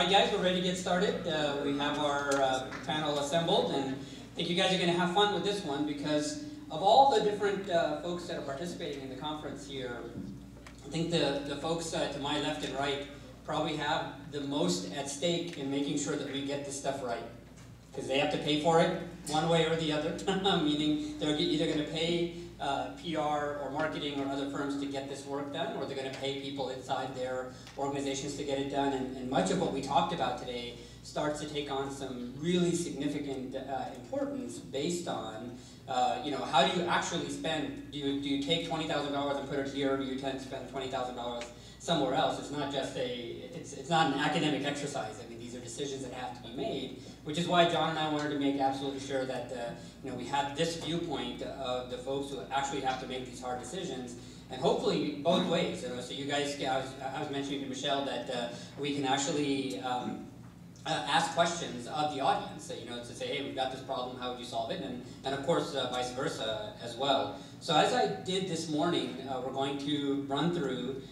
right, guys, we're ready to get started. We have our panel assembled, and I think you guys are going to have fun with this one because of all the different folks that are participating in the conference here. I think the folks to my left and right probably have the most at stake in making sure that we get this stuff right, because they have to pay for it one way or the other, meaning they're either going to pay PR or marketing or other firms to get this work done, or they're going to pay people inside their organizations to get it done. And much of what we talked about today starts to take on some really significant importance based on, how do you actually spend? Do you take $20,000 and put it here, or do you tend to spend $20,000 somewhere else? It's not just it's not an academic exercise. I mean, these are decisions that have to be made, which is why John and I wanted to make absolutely sure that we had this viewpoint of the folks who actually have to make these hard decisions, and hopefully both ways. So you guys, I was mentioning to Michelle that we can actually ask questions of the audience, to say, hey, we've got this problem, how would you solve it? And of course, vice versa as well. So as I did this morning, we're going to run through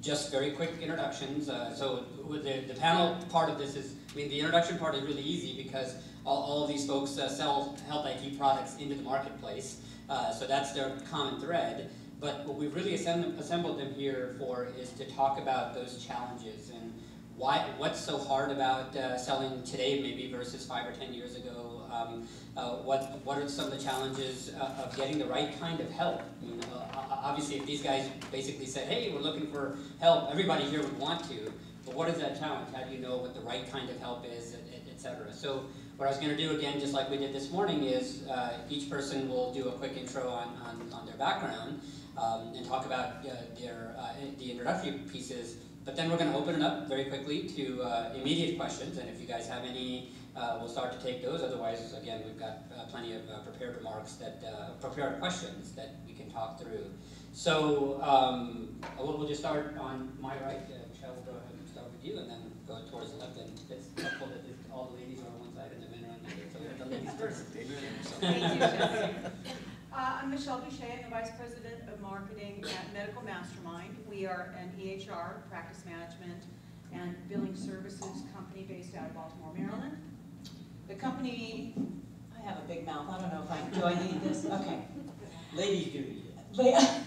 just very quick introductions. So with the panel part of this is, the introduction part is really easy because all of these folks sell health IT products into the marketplace. So that's their common thread. But what we've really assembled them here for is to talk about those challenges and what's so hard about selling today maybe versus 5 or 10 years ago. What are some of the challenges of getting the right kind of help? Obviously, if these guys basically said, hey, we're looking for help, everybody here would want to. But what is that challenge? How do you know what the right kind of help is, et cetera? So what I was going to do again, just like we did this morning, is each person will do a quick intro on their background and talk about the introductory pieces. But then we're going to open it up very quickly to immediate questions, and if you guys have any, we'll start to take those. Otherwise, again, we've got plenty of prepared remarks, prepared questions that we can talk through. So we'll just start on my right. Michelle, we'll go ahead and start with you, and then go towards the left. And it's helpful that all the ladies are on one side and the men are on the other. So we have the ladies first. Thank you, Shahid. I'm Michelle Boucher. I'm the Vice President of Marketing at Medical Mastermind. We are an EHR, practice management, and billing services company based out of Baltimore, Maryland. The company, I have a big mouth. I don't know if do I need this? Okay. Ladies do need it. Yes.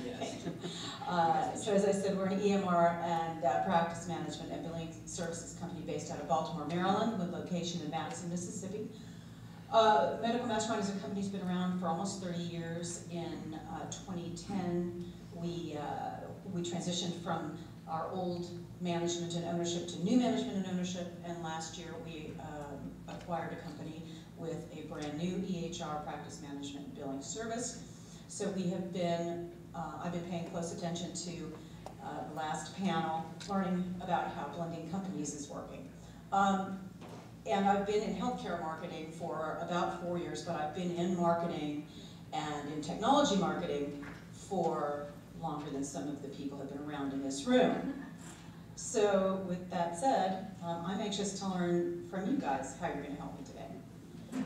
So as I said, we're an EMR and practice management and billing services company based out of Baltimore, Maryland, with location in Madison, Mississippi. Medical Mastermind is a company that's been around for almost 30 years. In 2010, we transitioned from our old management and ownership to new management and ownership, and last year we acquired a company with a brand new EHR practice management and billing service. So we have been, I've been paying close attention to the last panel, learning about how blending companies is working. And I've been in healthcare marketing for about 4 years, but I've been in marketing and in technology marketing for longer than some of the people have been around in this room. So with that said, I'm anxious to learn from you guys how you're going to help me today.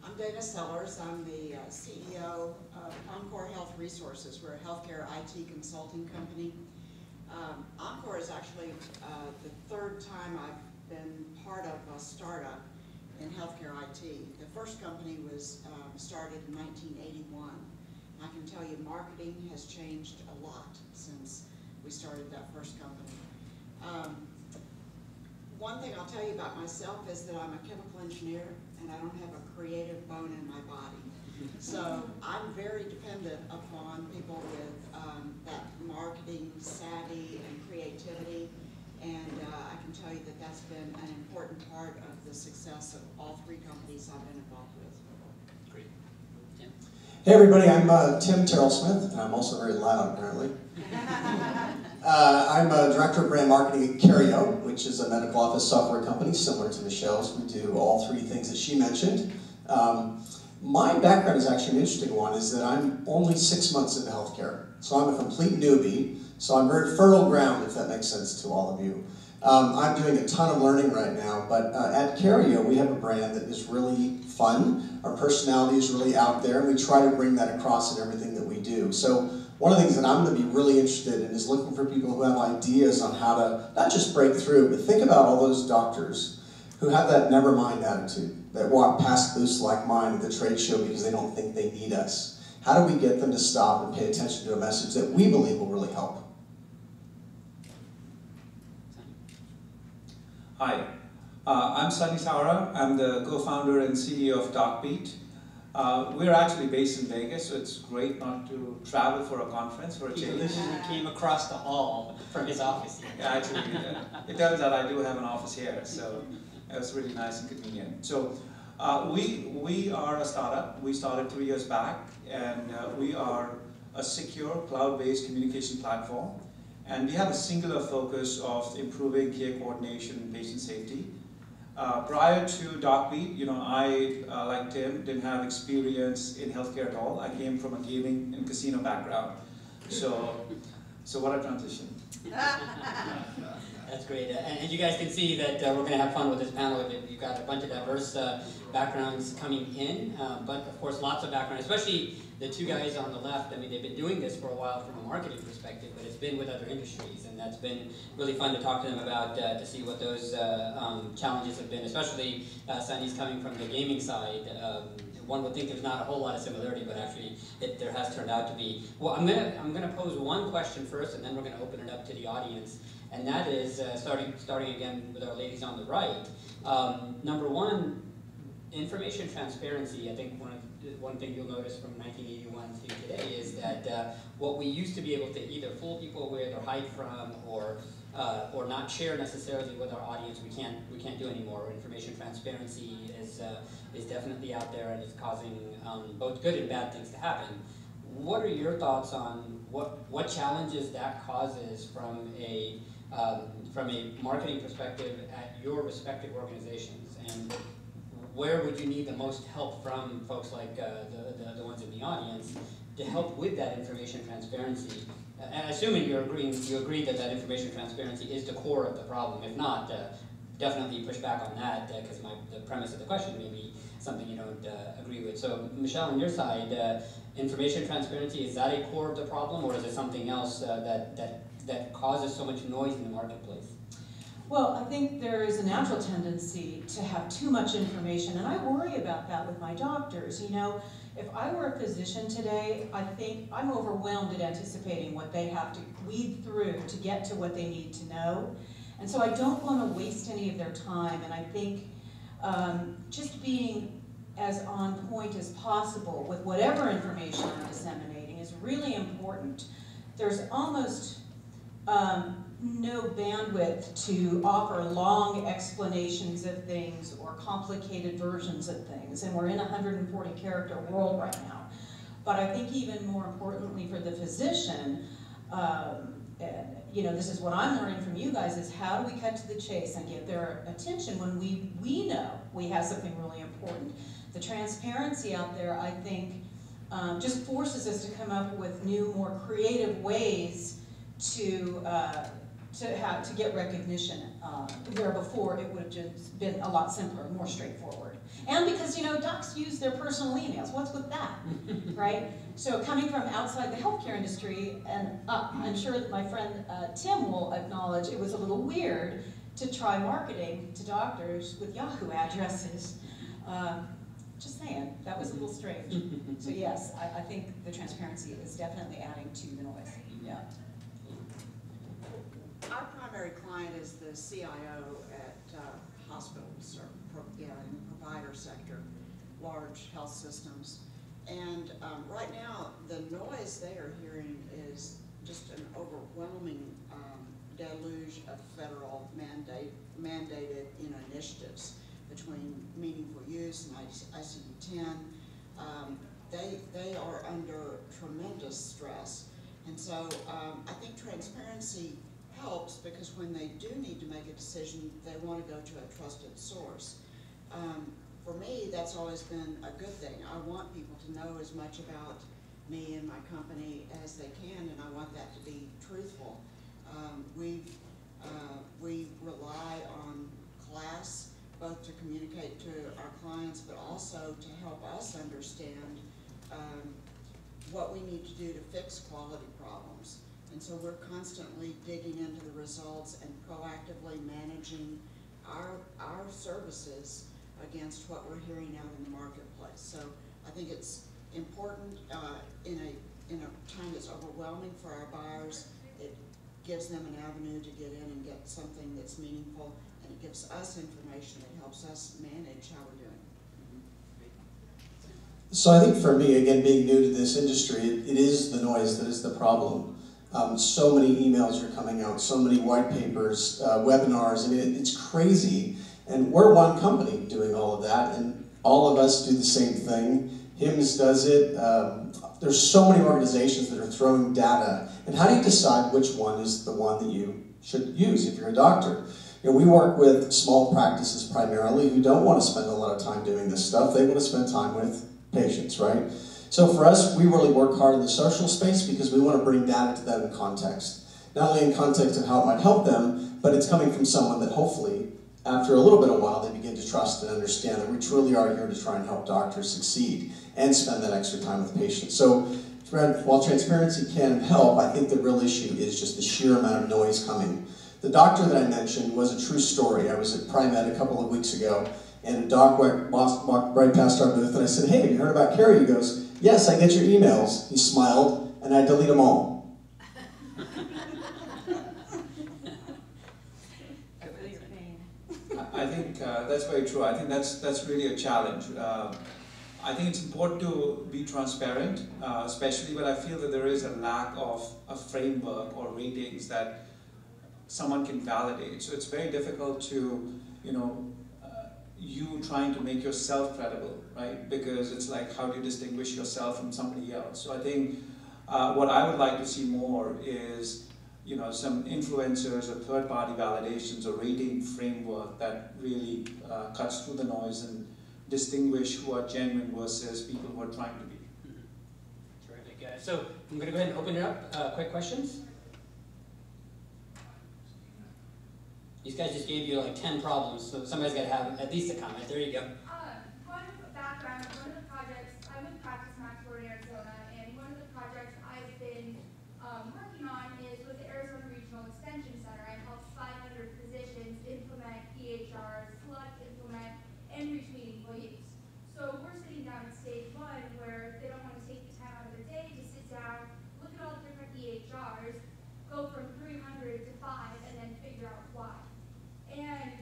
I'm Dana Sellers. I'm the CEO of Encore Health Resources. We're a healthcare IT consulting company. Encore is actually the third time I've been part of a startup in healthcare IT. The first company was started in 1981. I can tell you marketing has changed a lot since we started that first company. One thing I'll tell you about myself is that I'm a chemical engineer and I don't have a creative bone in my body. So I'm very dependent upon people with that marketing savvy and creativity. And I can tell you that that's been an important part of the success of all three companies I've been involved with. Great. Tim? Hey everybody, I'm Tim Tyrell-Smith, and I'm also very loud apparently. I'm a Director of Brand Marketing at Cario, which is a medical office software company similar to Michelle's. We do all three things that she mentioned. My background is actually an interesting one, is that I'm only 6 months into healthcare. So I'm a complete newbie, so I'm very fertile ground, if that makes sense to all of you. I'm doing a ton of learning right now, but at Cario we have a brand that is really fun. Our personality is really out there, and we try to bring that across in everything that we do. So one of the things that I'm going to be really interested in is looking for people who have ideas on how to not just break through, but think about all those doctors who have that never mind attitude, that walk past booths like mine at the trade show because they don't think they need us. How do we get them to stop and pay attention to a message that we believe will really help? Hi, I'm Sunny Saura. I'm the co-founder and CEO of TalkBeat. We're actually based in Vegas, so it's great not to travel for a conference for a He change. literally came across the hall from his office here. Yeah, actually, it turns out I do have an office here, so it was really nice and convenient. So we are a startup. We started 3 years back, and we are a secure cloud-based communication platform. And we have a singular focus of improving care coordination and patient safety. Prior to TalkBeat, I, like Tim, didn't have experience in healthcare at all. I came from a gaming and casino background. So what a transition. That's great. And you guys can see that we're going to have fun with this panel. You've got a bunch of diverse backgrounds coming in, but of course lots of background, especially the two guys on the left. I mean, they've been doing this for a while from a marketing perspective, but it's been with other industries, and that's been really fun to talk to them about, to see what those challenges have been, especially Sunny's coming from the gaming side. One would think there's not a whole lot of similarity, but actually there has turned out to be. Well, I'm gonna pose one question first, and then we're gonna open it up to the audience, and that is starting again with our ladies on the right. Number one, information transparency. I think one thing you'll notice from 1981 to today is that what we used to be able to either fool people with or hide from or not share necessarily with our audience, we can't do anymore. Information transparency is definitely out there, and it's causing both good and bad things to happen. What are your thoughts on what challenges that causes from a marketing perspective at your respective organizations, and where would you need the most help from folks like the ones in the audience to help with that information transparency? And assuming you agree that information transparency is the core of the problem. If not, definitely push back on that, because the premise of the question may be something you don't agree with. So Michelle, on your side, information transparency, is that a core of the problem, or is it something else that causes so much noise in the marketplace? Well, I think there is a natural tendency to have too much information, and I worry about that with my doctors. If I were a physician today, I think I'm overwhelmed at anticipating what they have to weed through to get to what they need to know. And so I don't want to waste any of their time, and I think just being as on point as possible with whatever information I'm disseminating is really important. There's almost no bandwidth to offer long explanations of things or complicated versions of things, and we're in a 140-character world right now. But I think even more importantly for the physician, this is what I'm learning from you guys, is how do we cut to the chase and get their attention when we know we have something really important. The transparency out there, I think, just forces us to come up with new, more creative ways to get recognition, where before it would have just been a lot simpler, more straightforward. And because, docs use their personal emails. What's with that, right? So coming from outside the healthcare industry, and I'm sure that my friend Tim will acknowledge it was a little weird to try marketing to doctors with Yahoo addresses. Just saying, that was a little strange. So yes, I think the transparency is definitely adding to the noise. Yeah. Our primary client is the CIO at hospitals or in the provider sector, large health systems. And right now, the noise they are hearing is just an overwhelming deluge of federal mandated initiatives between meaningful use and ICD-10. They are under tremendous stress. And so I think transparency helps, because when they do need to make a decision, they want to go to a trusted source. For me, that's always been a good thing. I want people to know as much about me and my company as they can, and I want that to be truthful. We rely on class, both to communicate to our clients, but also to help us understand what we need to do to fix quality problems. And so we're constantly digging into the results and proactively managing our services against what we're hearing out in the marketplace. So I think it's important in a time that's overwhelming for our buyers. It gives them an avenue to get in and get something that's meaningful, and it gives us information that helps us manage how we're doing. So I think for me, again, being new to this industry, it is the noise that is the problem. So many emails are coming out, so many white papers, webinars. I mean, it's crazy. And we're one company doing all of that, and all of us do the same thing. HIMSS does it. There's so many organizations that are throwing data. And how do you decide which one is the one that you should use if you're a doctor? You know, we work with small practices primarily who don't want to spend a lot of time doing this stuff. They want to spend time with patients, right? So for us, we really work hard in the social space because we want to bring data to them in context. Not only in context of how it might help them, but it's coming from someone that hopefully, after a little bit of a while, they begin to trust and understand that we truly are here to try and help doctors succeed and spend that extra time with patients. So while transparency can help, I think the real issue is just the sheer amount of noise coming. The doctor that I mentioned was a true story. I was at Pri-Med a couple of weeks ago, and a doc walked right past our booth, and I said, "Hey, have you heard about Carrie?" He goes, "Yes, I get your emails." He smiled, and I delete them all. I think that's very true. I think that's really a challenge. I think it's important to be transparent, especially when I feel that there is a lack of a framework or ratings that someone can validate. So it's very difficult to, you trying to make yourself credible, right? Because it's like, how do you distinguish yourself from somebody else? So I think what I would like to see more is, some influencers or third-party validations or rating framework that really cuts through the noise and distinguish who are genuine versus people who are trying to be. Terrific. So I'm going to go ahead and open it up. Quick questions? These guys just gave you like 10 problems, so somebody's got to have at least a comment. There you go. One background, one of the projects, I'm with Practice Max in Arizona, and one of the projects I've been working on is with the Arizona Regional Extension Center. I helped 500 physicians implement EHRs, select, implement, and retweet employees. So we're sitting down at stage one where they don't want to take the time out of their day to sit down, look at all the different EHRs, go from 300 to 5, and then figure out why. And,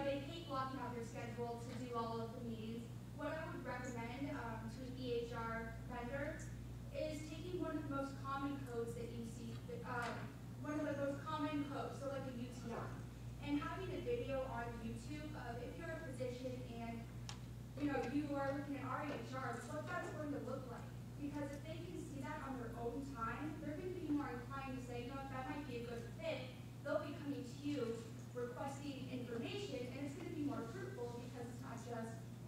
they hate blocking out their schedule to do all of the meetings. What I would recommend to an EHR vendor is taking one of the most common codes that you see, one of the most common codes, so like a UTI, and having a video on YouTube of if you're a physician and, you are looking at our EHRs, what that's going to look like. Because if they can see that on their own time, they're going to be more inclined to say, that might be a good fit. They'll be coming to you requesting information, and it's going to be more fruitful because it's not just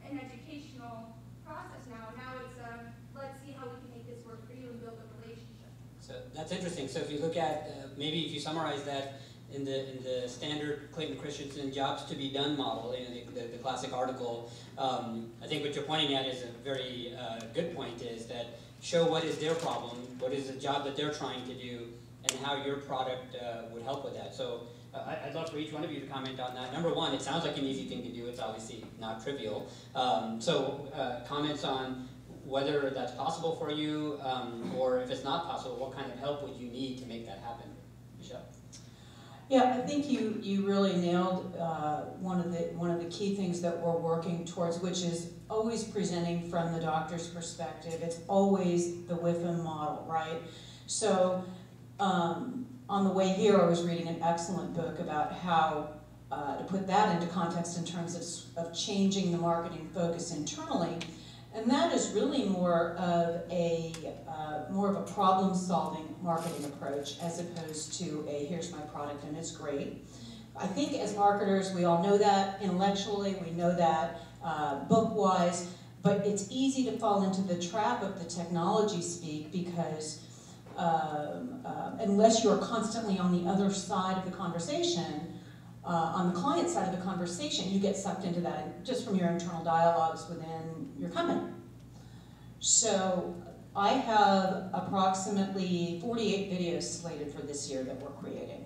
an educational process now. Now it's let's see how we can make this work for you and build a relationship. So that's interesting. So if you look at, maybe if you summarize that in the standard Clayton Christensen jobs to be done model, the classic article, I think what you're pointing at is a very good point, is that show what is their problem, what is the job that they're trying to do, and how your product would help with that. So I'd love for each one of you to comment on that. Number one, it sounds like an easy thing to do. It's obviously not trivial. Comments on whether that's possible for you, or if it's not possible, what kind of help would you need to make that happen? Michelle? Yeah, I think you really nailed one of the key things that we're working towards, which is always presenting from the doctor's perspective. It's always the WIFM model, right? So on the way here, I was reading an excellent book about how to put that into context in terms of changing the marketing focus internally, and that is really more of a problem-solving marketing approach as opposed to a here's my product and it's great. I think as marketers, we all know that intellectually, we know that book-wise, but it's easy to fall into the trap of the technology speak because unless you're constantly on the other side of the conversation, on the client side of the conversation, you get sucked into that just from your internal dialogues within your company. So I have approximately 48 videos slated for this year that we're creating.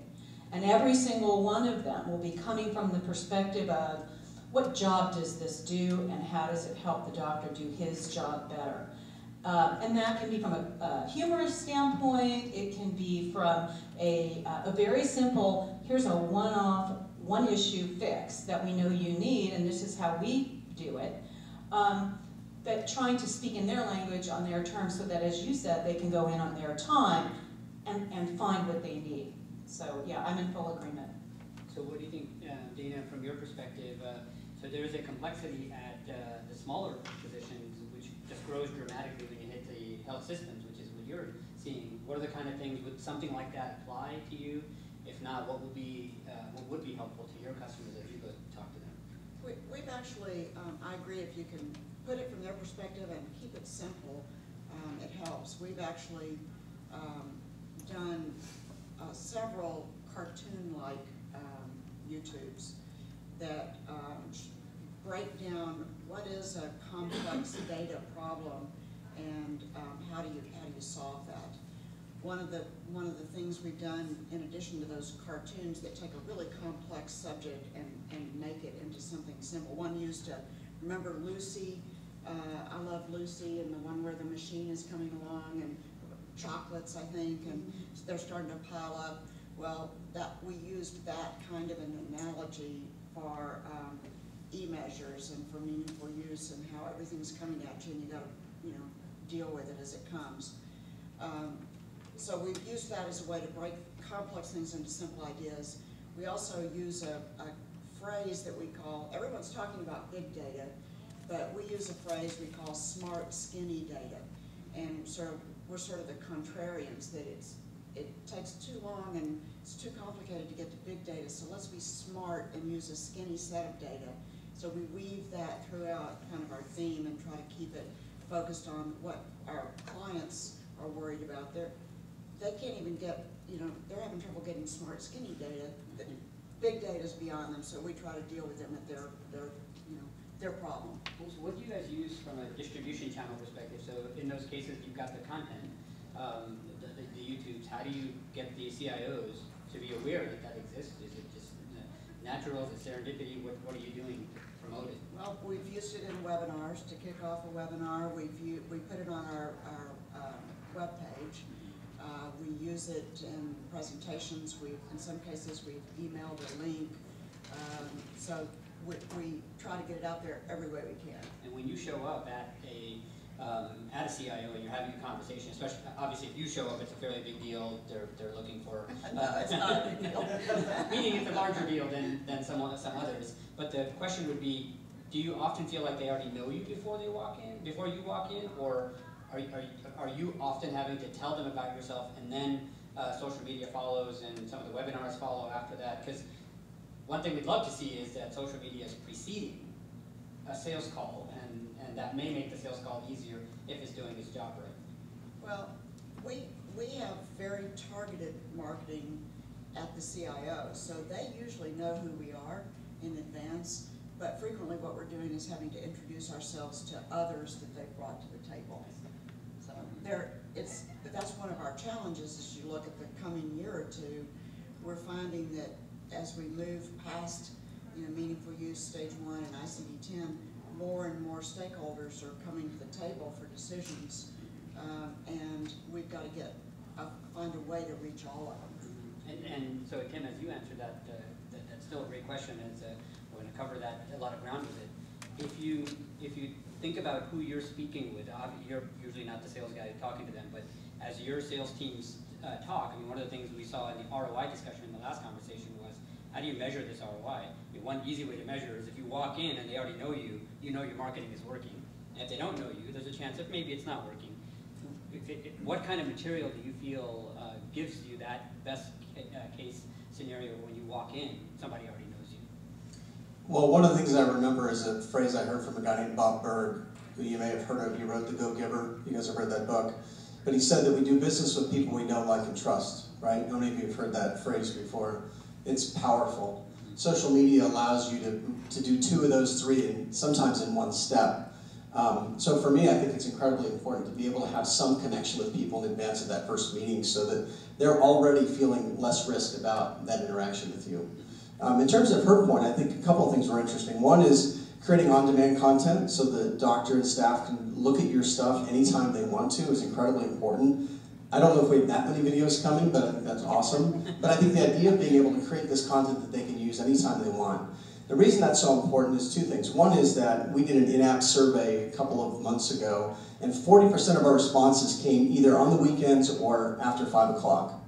And every single one of them will be coming from the perspective of what job does this do and how does it help the doctor do his job better. And that can be from a humorous standpoint, it can be from a very simple, here's a one-off, one-issue fix that we know you need and this is how we do it. But trying to speak in their language on their terms so that, as you said, they can go in on their time and find what they need. So yeah, I'm in full agreement. So what do you think, Dana, from your perspective? So there's a complexity at the smaller positions, which just grows dramatically when you hit the health systems, which is what you're seeing. What are the kind of things, would something like that apply to you? If not, what would be helpful to your customers as you go talk to them? We've actually, I agree, if you can put it from their perspective and keep it simple, it helps. We've actually done several cartoon-like YouTubes that break down what is a complex data problem and how do you solve that. One of the things we've done, in addition to those cartoons that take a really complex subject and make it into something simple. One used to, remember Lucy, I Love Lucy, and the one where the machine is coming along, and chocolates, I think, and they're starting to pile up. Well, we used that kind of an analogy for e-measures and for meaningful use and how everything's coming at you and you got to, deal with it as it comes. So we've used that as a way to break complex things into simple ideas. We also use a phrase that we call, everyone's talking about big data, but we use a phrase we call smart, skinny data. And we're sort of the contrarians, that it takes too long and it's too complicated to get to big data, so let's be smart and use a skinny set of data. So we weave that throughout kind of our theme and try to keep it focused on what our clients are worried about. They can't even get, they're having trouble getting smart, skinny data. Big data is beyond them, so we try to deal with them at their problem. So what do you guys use from a distribution channel perspective? So in those cases, you've got the content, the YouTubes. How do you get the CIOs to be aware that that exists? Is it just natural? Is it serendipity? What are you doing to promote it? Well, we've used it in webinars to kick off a webinar. We put it on our webpage. We use it in presentations. In some cases, we've emailed a link. So we try to get it out there every way we can. And when you show up at a CIO and you're having a conversation, especially obviously if you show up, it's a fairly big deal. They're looking for. No, it's not a big deal. Meaning it's a larger deal than some others. But the question would be, do you often feel like they already know you before you walk in, or are you often having to tell them about yourself and then social media follows and some of the webinars follow after that? Because one thing we'd love to see is that social media is preceding a sales call, and that may make the sales call easier if it's doing its job right. Well, we have very targeted marketing at the CIO, so they usually know who we are in advance, but frequently what we're doing is having to introduce ourselves to others that they've brought to the table. So that's one of our challenges as you look at the coming year or two. We're finding that as we move past meaningful use stage 1 and ICD-10, more and more stakeholders are coming to the table for decisions, and we've got to find a way to reach all of them. And so, Kim, as you answered that, that's still a great question. We're going to cover that a lot of ground with it. If you think about who you're speaking with, you're usually not the sales guy talking to them, but as your sales teams talk, one of the things we saw in the ROI discussion in the last conversation was, how do you measure this ROI? One easy way to measure is if you walk in and they already know you, you know your marketing is working. And if they don't know you, there's a chance that maybe it's not working. What kind of material do you feel gives you that best case scenario when you walk in, somebody already knows you? Well, one of the things I remember is a phrase I heard from a guy named Bob Berg, who you may have heard of. He wrote The Go-Giver. You guys have read that book. But he said that we do business with people we know, like, and trust, right? How many of you have heard that phrase before? It's powerful. Social media allows you to do 2 of those 3, and sometimes in one step. So for me, I think it's incredibly important to be able to have some connection with people in advance of that first meeting so that they're already feeling less risk about that interaction with you. In terms of her point, I think a couple of things were interesting. One is creating on-demand content so the doctor and staff can look at your stuff anytime they want to is incredibly important. I don't know if we have that many videos coming, but I think that's awesome. But I think the idea of being able to create this content that they can use anytime they want. The reason that's so important is two things. One is that we did an in-app survey a couple of months ago, and 40% of our responses came either on the weekends or after 5 o'clock.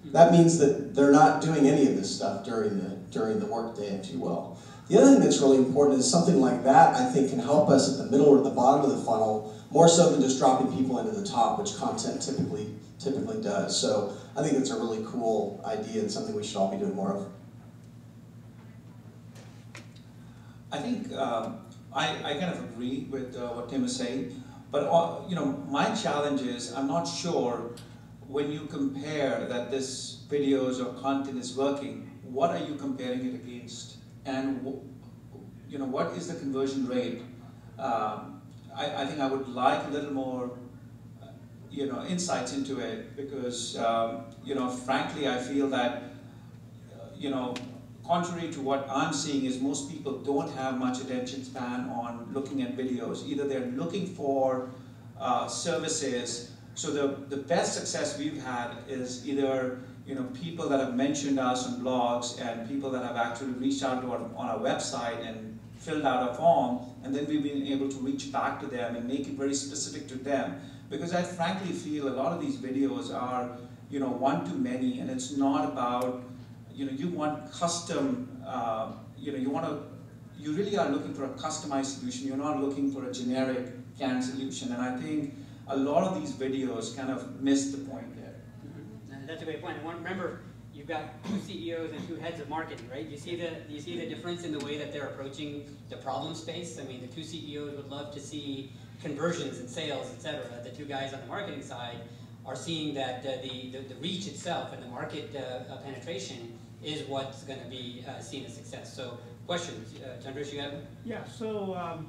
That means that they're not doing any of this stuff during the workday, if you will. The other thing that's really important is something like that, I think, can help us at the middle or the bottom of the funnel, more so than just dropping people into the top, which content typically does. So I think it's a really cool idea and something we should all be doing more of. I think I kind of agree with what Tim is saying, but my challenge is I'm not sure when you compare that this videos or content is working, what are you comparing it against, and what is the conversion rate? I think I would like a little more insights into it because frankly I feel that contrary to what I'm seeing is most people don't have much attention span on looking at videos. Either they're looking for services. So the best success we've had is either people that have mentioned us on blogs and people that have actually reached out to on our website and filled out a form, and then we've been able to reach back to them and make it very specific to them. Because I frankly feel a lot of these videos are one-to-many, and it's not about you want custom, you really are looking for a customized solution. You're not looking for a generic canned solution. And I think a lot of these videos kind of miss the point there. Mm-hmm. That's a great point. And remember, you've got 2 CEOs and 2 heads of marketing, right? Do you see the difference in the way that they're approaching the problem space? I mean, the 2 CEOs would love to see conversions and sales, etc. The 2 guys on the marketing side are seeing that the reach itself and the market penetration is what's going to be seen as success. So, questions, Chandresh, you have? Yeah. So,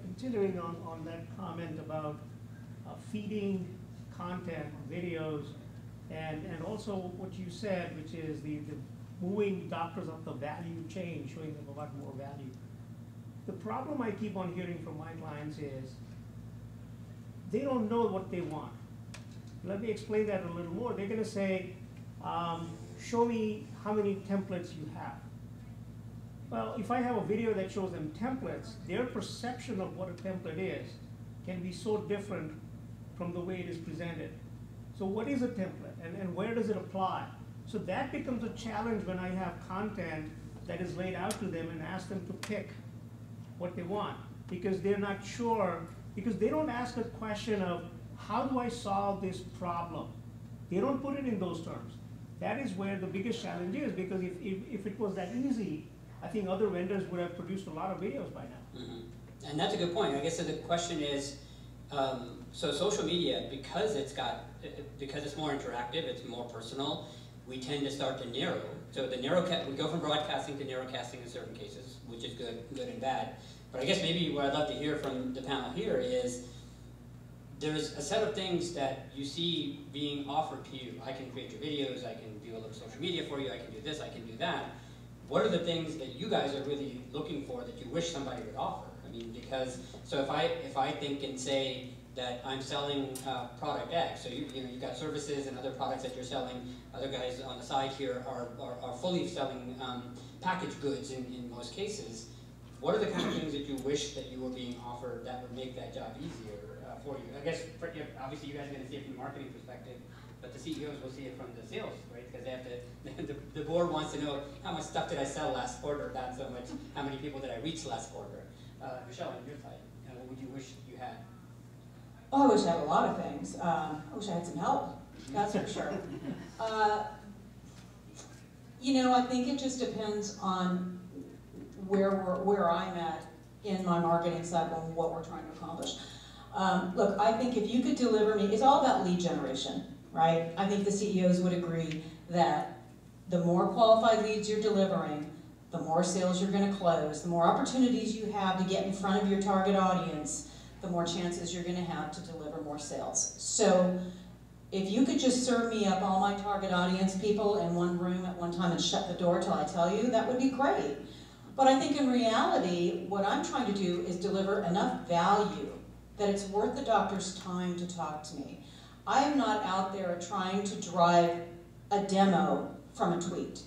continuing on that comment about feeding content, videos, and also what you said, which is the moving doctors up the value chain, showing them a lot more value. The problem I keep on hearing from my clients is they don't know what they want. Let me explain that a little more. They're going to say, show me how many templates you have. Well, if I have a video that shows them templates, their perception of what a template is can be so different from the way it is presented. So what is a template, and where does it apply? So that becomes a challenge when I have content that is laid out to them and ask them to pick what they want, because they're not sure, because they don't ask a question of, how do I solve this problem? They don't put it in those terms. That is where the biggest challenge is, because if it was that easy, I think other vendors would have produced a lot of videos by now. Mm-hmm. And that's a good point. I guess so the question is, so social media, because it's more interactive, it's more personal, we tend to start to narrow. So we go from broadcasting to narrowcasting in certain cases, which is good and bad. But I guess maybe what I'd love to hear from the panel here is, there's a set of things that you see being offered to you. I can create your videos, I can do a little social media for you, I can do this, I can do that. What are the things that you guys are really looking for that you wish somebody would offer? I mean, because, so if I think and say that I'm selling product X, so you've got services and other products that you're selling, other guys on the side here are fully selling packaged goods in most cases. What are the kind of things that you wish that you were being offered that would make that job easier for you? I guess, obviously you guys are going to see it from a marketing perspective, but the CEOs will see it from the sales, right? Because they have to, the board wants to know how much stuff did I sell last quarter, not so much how many people did I reach last quarter. Michelle, on your side, what would you wish you had? Oh, I wish I had a lot of things. I wish I had some help, that's for sure. I think it just depends on where I'm at in my marketing cycle and what we're trying to accomplish. Look, I think if you could deliver me, it's all about lead generation, right? I think the CEOs would agree that the more qualified leads you're delivering, the more sales you're going to close, the more opportunities you have to get in front of your target audience, the more chances you're going to have to deliver more sales. So if you could just serve me up all my target audience people in one room at one time and shut the door till I tell you, that would be great. But I think in reality, what I'm trying to do is deliver enough value that it's worth the doctor's time to talk to me. I am not out there trying to drive a demo from a tweet.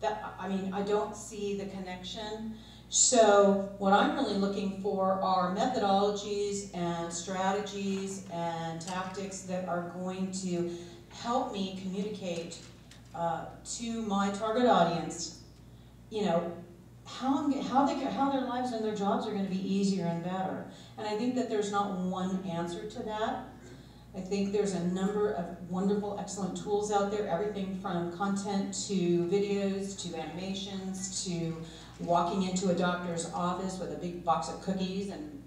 I don't see the connection. So what I'm really looking for are methodologies and strategies and tactics that are going to help me communicate to my target audience, how their lives and their jobs are going to be easier and better. And I think that there's not one answer to that. I think there's a number of wonderful, excellent tools out there, everything from content to videos to animations to walking into a doctor's office with a big box of cookies and,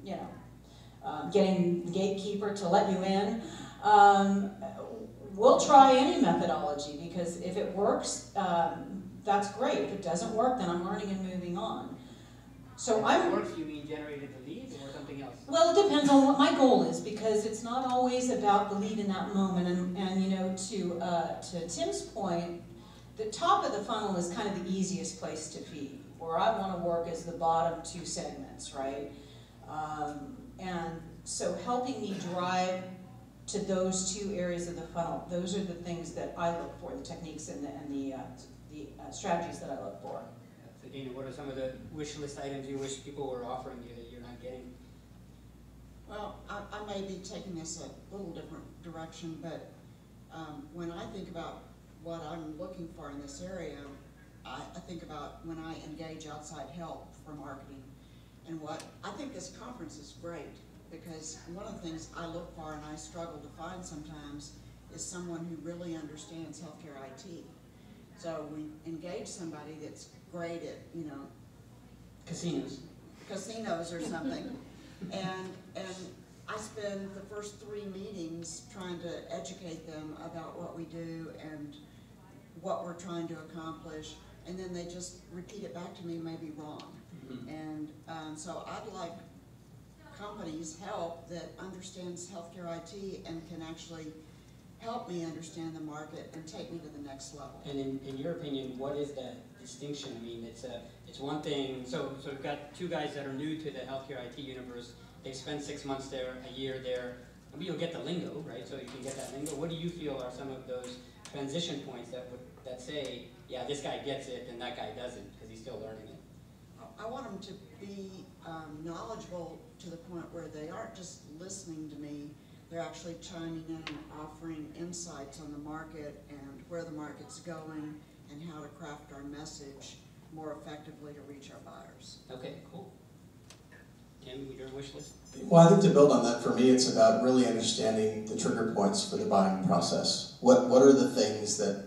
getting the gatekeeper to let you in. We'll try any methodology because if it works, that's great. If it doesn't work, then I'm learning and moving on. So If it works, you mean generated the lead or something else? Well, it depends on what my goal is, because it's not always about the lead in that moment. And to Tim's point, the top of the funnel is kind of the easiest place to feed. Where I want to work is the bottom two segments, right? And so helping me drive to those two areas of the funnel, those are the things that I look for, the techniques and the strategies that I look for. So Dana, what are some of the wish list items you wish people were offering you that you're not getting? Well, I may be taking this a little different direction, but when I think about what I'm looking for in this area, I think about when I engage outside help for marketing. And I think this conference is great, because one of the things I look for and I struggle to find sometimes is someone who really understands healthcare IT. So we engage somebody that's great at, Casinos or something. and I spend the first 3 meetings trying to educate them about what we do and what we're trying to accomplish, and then they just repeat it back to me, maybe wrong. Mm-hmm. And so I'd like companies, help that understands healthcare IT and can actually help me understand the market and take me to the next level. And in your opinion, what is that distinction? I mean, it's one thing, so we've got 2 guys that are new to the healthcare IT universe. They spend 6 months there, a year there. Maybe you'll get the lingo, right? So you can get that lingo. What do you feel are some of those transition points that say, yeah, this guy gets it and that guy doesn't because he's still learning it? I want them to be knowledgeable to the point where they aren't just listening to me, they're actually chiming in and offering insights on the market and where the market's going and how to craft our message more effectively to reach our buyers. Okay, cool. Tim, your wish list? Well, I think to build on that, for me, it's about really understanding the trigger points for the buying process. What are the things that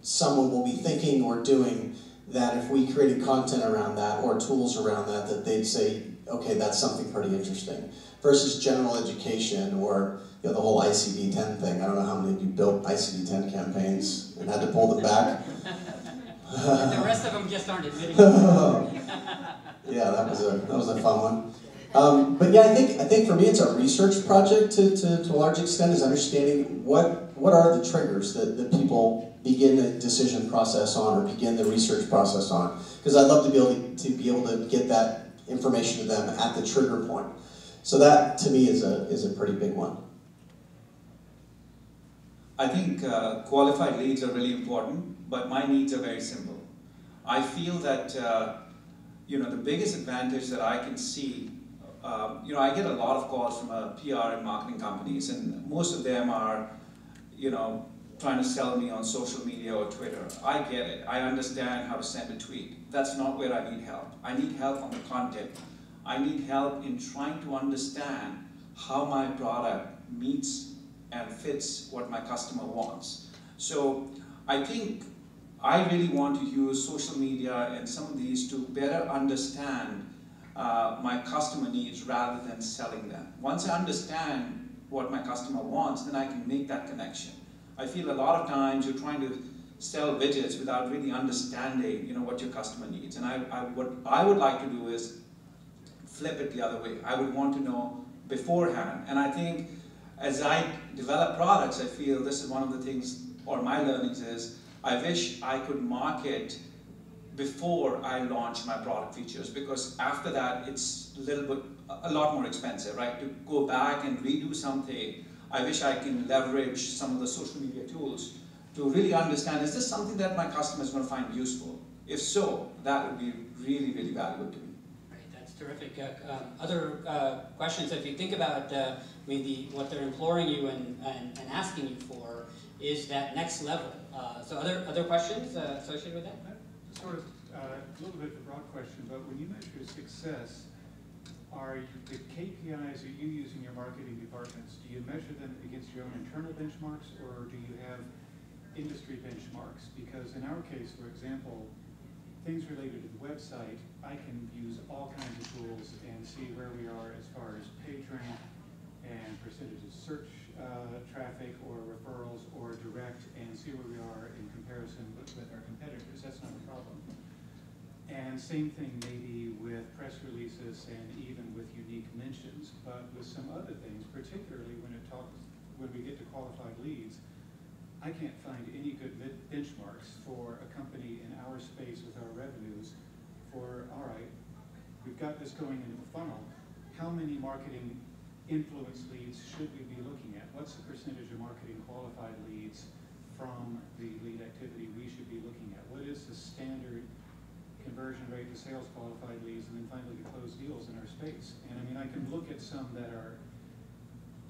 someone will be thinking or doing that if we created content around that or tools around that, that they'd say, okay, that's something pretty interesting, versus general education or the whole ICD-10 thing. I don't know how many of you built ICD-10 campaigns and had to pull them back. The rest of them just aren't admitting. Yeah, that was a fun one. But yeah, I think for me it's a research project to a large extent, is understanding what are the triggers that people begin a decision process on or begin the research process on. Because I'd love to be able to get that information to them at the trigger point. So that to me is a pretty big one. I think qualified leads are really important, but my needs are very simple. I feel that the biggest advantage that I can see, I get a lot of calls from PR and marketing companies, and most of them are, trying to sell me on social media or Twitter. I get it. I understand how to send a tweet. That's not where I need help. I need help on the content. I need help in trying to understand how my product meets and fits what my customer wants. So I think I really want to use social media and some of these to better understand my customer needs rather than selling them. Once I understand what my customer wants, then I can make that connection. I feel a lot of times you're trying to sell widgets without really understanding, what your customer needs. And what I would like to do is flip it the other way. I would want to know beforehand. And I think as I develop products, I feel this is one of the things, or my learnings is, I wish I could market before I launch my product features, because after that it's a lot more expensive, right? To go back and redo something, I wish I can leverage some of the social media tools to really understand, is this something that my customer is going to find useful? If so, that would be really, really valuable to me. Right, that's terrific. Other questions, if you think about what they're imploring you and asking you for is that next level. So other questions associated with that? Sort of a little bit of a broad question, but when you measure success, are the KPIs that you use in your marketing departments, do you measure them against your own internal benchmarks, or do you have industry benchmarks? Because in our case, for example, things related to the website, I can use all kinds of tools and see where we are as far as page rank and percentage of search traffic or referrals or direct, and see where we are in comparison with our competitors. That's not a problem. And same thing maybe with press releases and even with unique mentions, but with some other things, particularly when we get to qualified leads, I can't find any good benchmarks for a company in our space with our revenues for, all right, we've got this going into the funnel. How many marketing influence leads should we be looking at? What's the percentage of marketing qualified leads from the lead activity we should be looking at? What is the standard conversion rate to sales qualified leads, and then finally to close deals in our space? And I mean, I can look at some that are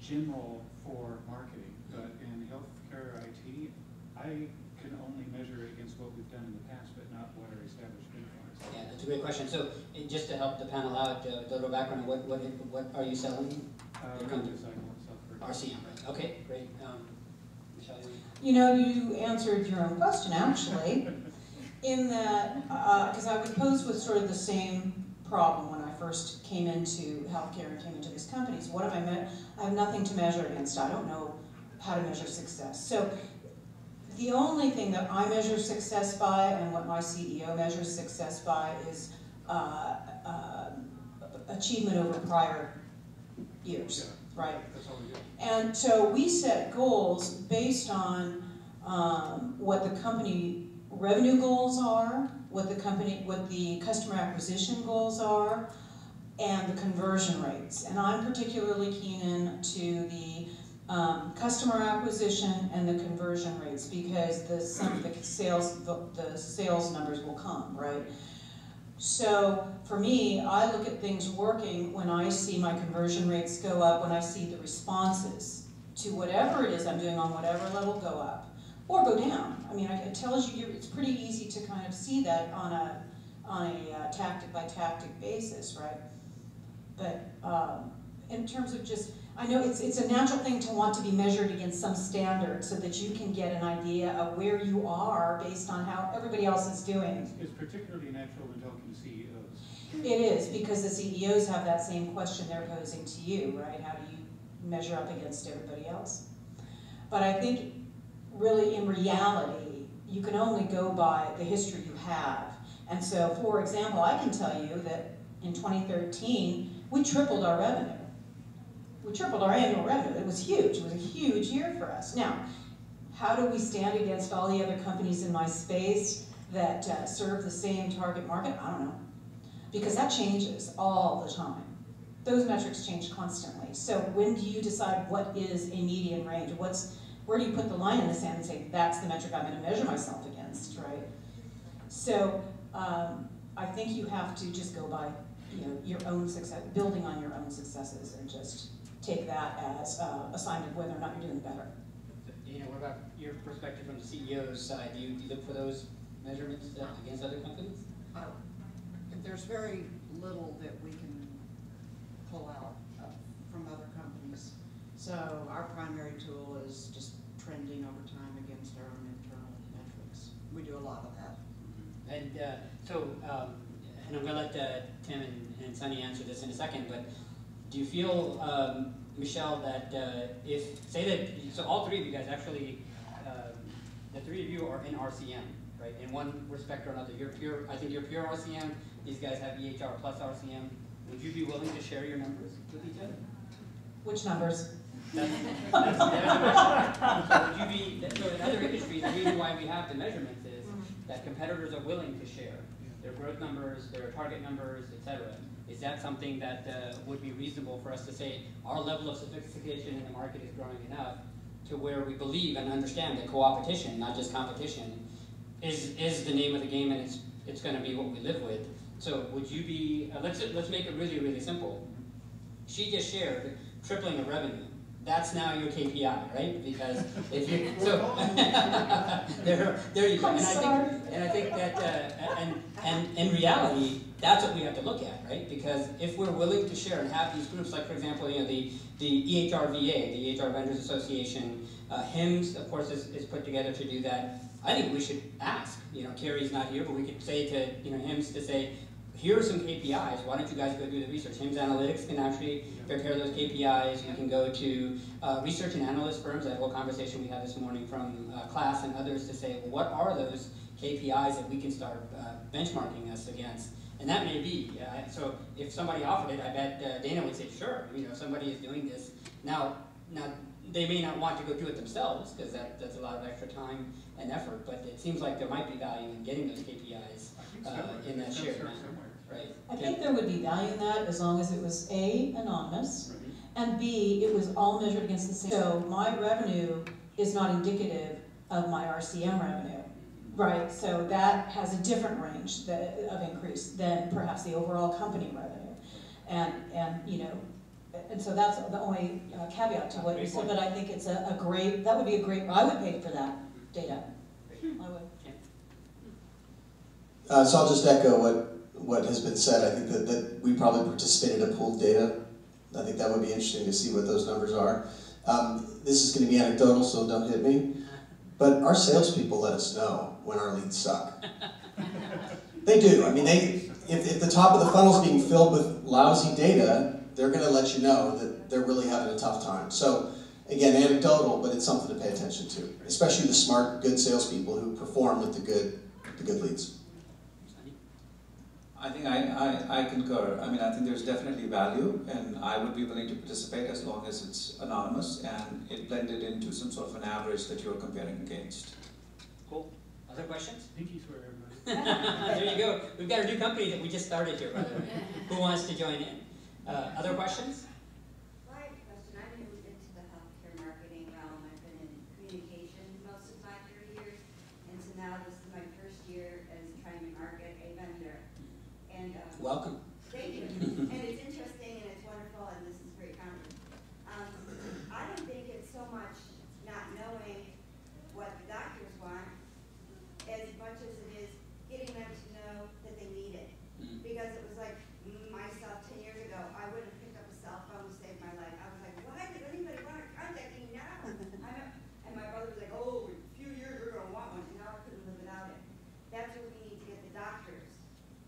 general for marketing, but in healthcare IT, I can only measure it against what we've done in the past, but not what are established benchmarks. Yeah, that's a great question. So just to help the panel out, a little background, what are you selling? RCM, right? Okay, great. Michelle, You know, you answered your own question, actually, in that, because I was posed with sort of the same problem when I first came into healthcare and came into these companies. What am I have nothing to measure against. I don't know how to measure success. So the only thing that I measure success by, and what my CEO measures success by, is achievement over prior years, right? That's all we do. And so we set goals based on what the company revenue goals are, what the customer acquisition goals are, and the conversion rates. And I'm particularly keen into the customer acquisition and the conversion rates, because the sales numbers will come, right? So for me, I look at things working when I see my conversion rates go up, when I see the responses to whatever it is I'm doing on whatever level go up or go down. I mean, it tells you, it's pretty easy to kind of see that on a tactic by tactic basis, right? But in terms of just, I know it's a natural thing to want to be measured against some standard so that you can get an idea of where you are based on how everybody else is doing. It's particularly natural when talking to CEOs. It is, because the CEOs have that same question they're posing to you, right? How do you measure up against everybody else? But I think really in reality, you can only go by the history you have. And so, for example, I can tell you that in 2013, we tripled our revenue. We tripled our annual revenue. It was huge. It was a huge year for us. Now, how do we stand against all the other companies in my space that serve the same target market? I don't know. Because that changes all the time. Those metrics change constantly. So when do you decide what is a median range? Where do you put the line in the sand and say, that's the metric I'm going to measure myself against, right? So I think you have to just go by your own success, building on your own successes, and just take that as a sign of whether or not you're doing better. What about your perspective from the CEO's side? Do you look for those measurements against other companies? There's very little that we can pull out from other companies. So our primary tool is just trending over time against our own internal metrics. We do a lot of that. And and I'm going to let Tim and Sunny answer this in a second, but do you feel, Michelle, that so all three of you guys actually, the three of you are in RCM, right? In one respect or another. I think you're pure RCM. These guys have EHR plus RCM. Would you be willing to share your numbers with each other? Which numbers? That's the question. So would you be, so in other industries, the reason why we have the measurements is that competitors are willing to share their growth numbers, their target numbers, etc. Is that something that would be reasonable for us to say our level of sophistication in the market is growing enough to where we believe and understand that co-opetition, not just competition, is the name of the game, and it's going to be what we live with. So would you be, let's make it really, really simple. She just shared tripling of revenue. That's now your KPI, right? Because if you, so, there you go. And I think that, and in reality, that's what we have to look at, right? Because if we're willing to share and have these groups, like for example, you know, the EHRVA, the EHR Vendors Association, HIMSS, of course, is put together to do that. I think we should ask, you know, Carrie's not here, but we could say to, you know, HIMSS to say, here are some KPIs, why don't you guys go do the research? HIMSS Analytics can actually prepare those KPIs. You can go to research and analyst firms, that whole conversation we had this morning from class and others to say, well, what are those KPIs that we can start benchmarking us against? And that may be, so if somebody offered it, I bet Dana would say, sure, you know, if somebody is doing this. Now they may not want to go do it themselves, because that's a lot of extra time and effort, but it seems like there might be value in getting those KPIs in that share. Right. I think there would be value in that as long as it was A, anonymous, and B, it was all measured against the same. So my revenue is not indicative of my RCM revenue, right? So that has a different range of increase than perhaps the overall company revenue. And you know, and so that's the only caveat to what you said, but I think it's a great, that would be a great, I would pay for that data. I would. So I'll just echo what has been said. I think that we probably participated in pooled data. I think that would be interesting to see what those numbers are. This is going to be anecdotal, so don't hit me. But our salespeople let us know when our leads suck. They do. I mean, if the top of the funnel is being filled with lousy data, they're going to let you know that they're really having a tough time. So again, anecdotal, but it's something to pay attention to, especially the smart, good salespeople who perform with the good leads. I think I concur. I mean, I think there's definitely value, and I would be willing to participate as long as it's anonymous and it blended into some sort of an average that you're comparing against. Cool. Other questions? Pinky swear, everybody. There you go. We've got a new company that we just started here, by the way. Who wants to join in? Other questions? I have a question. I moved into the healthcare marketing realm. I've been in communications most of my 30 years, and so now this is my first year as trying to market a vendor. And welcome. Thank you. And it's interesting and it's wonderful, and this is great content. I don't think it's so much not knowing what the doctors want as much as it is getting them to know that they need it. Because it was like myself 10 years ago, I would have picked up a cell phone to save my life. I was like, why does anybody want to contact me now? And my brother was like, oh, in a few years you're going to want one. And now I couldn't live without it. That's what we need to get the doctors.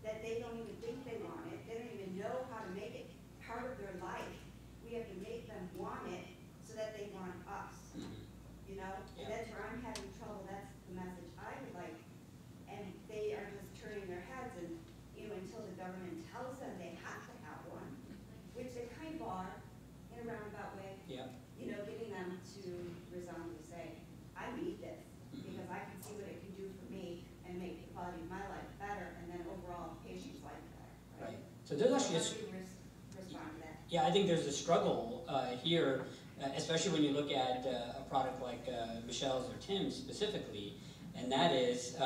That they don't even think they want it. They don't even know how to make it part of their life. We have to make them want it so that they want us. You know? Yeah. That's where I'm having trouble. That's the message I would like. And they are just turning their heads, and you know, until the government tells them they have to have one, which they kind of are in a roundabout way. Yeah. You know, getting them to resoundingly say, I need this because I can see what it can do for me and make the quality of my life better, and then overall patients' life better. Right? So there's actually respond to that. Yeah, I think there's a struggle here, especially when you look at a product like Michelle's or Tim's specifically, and that is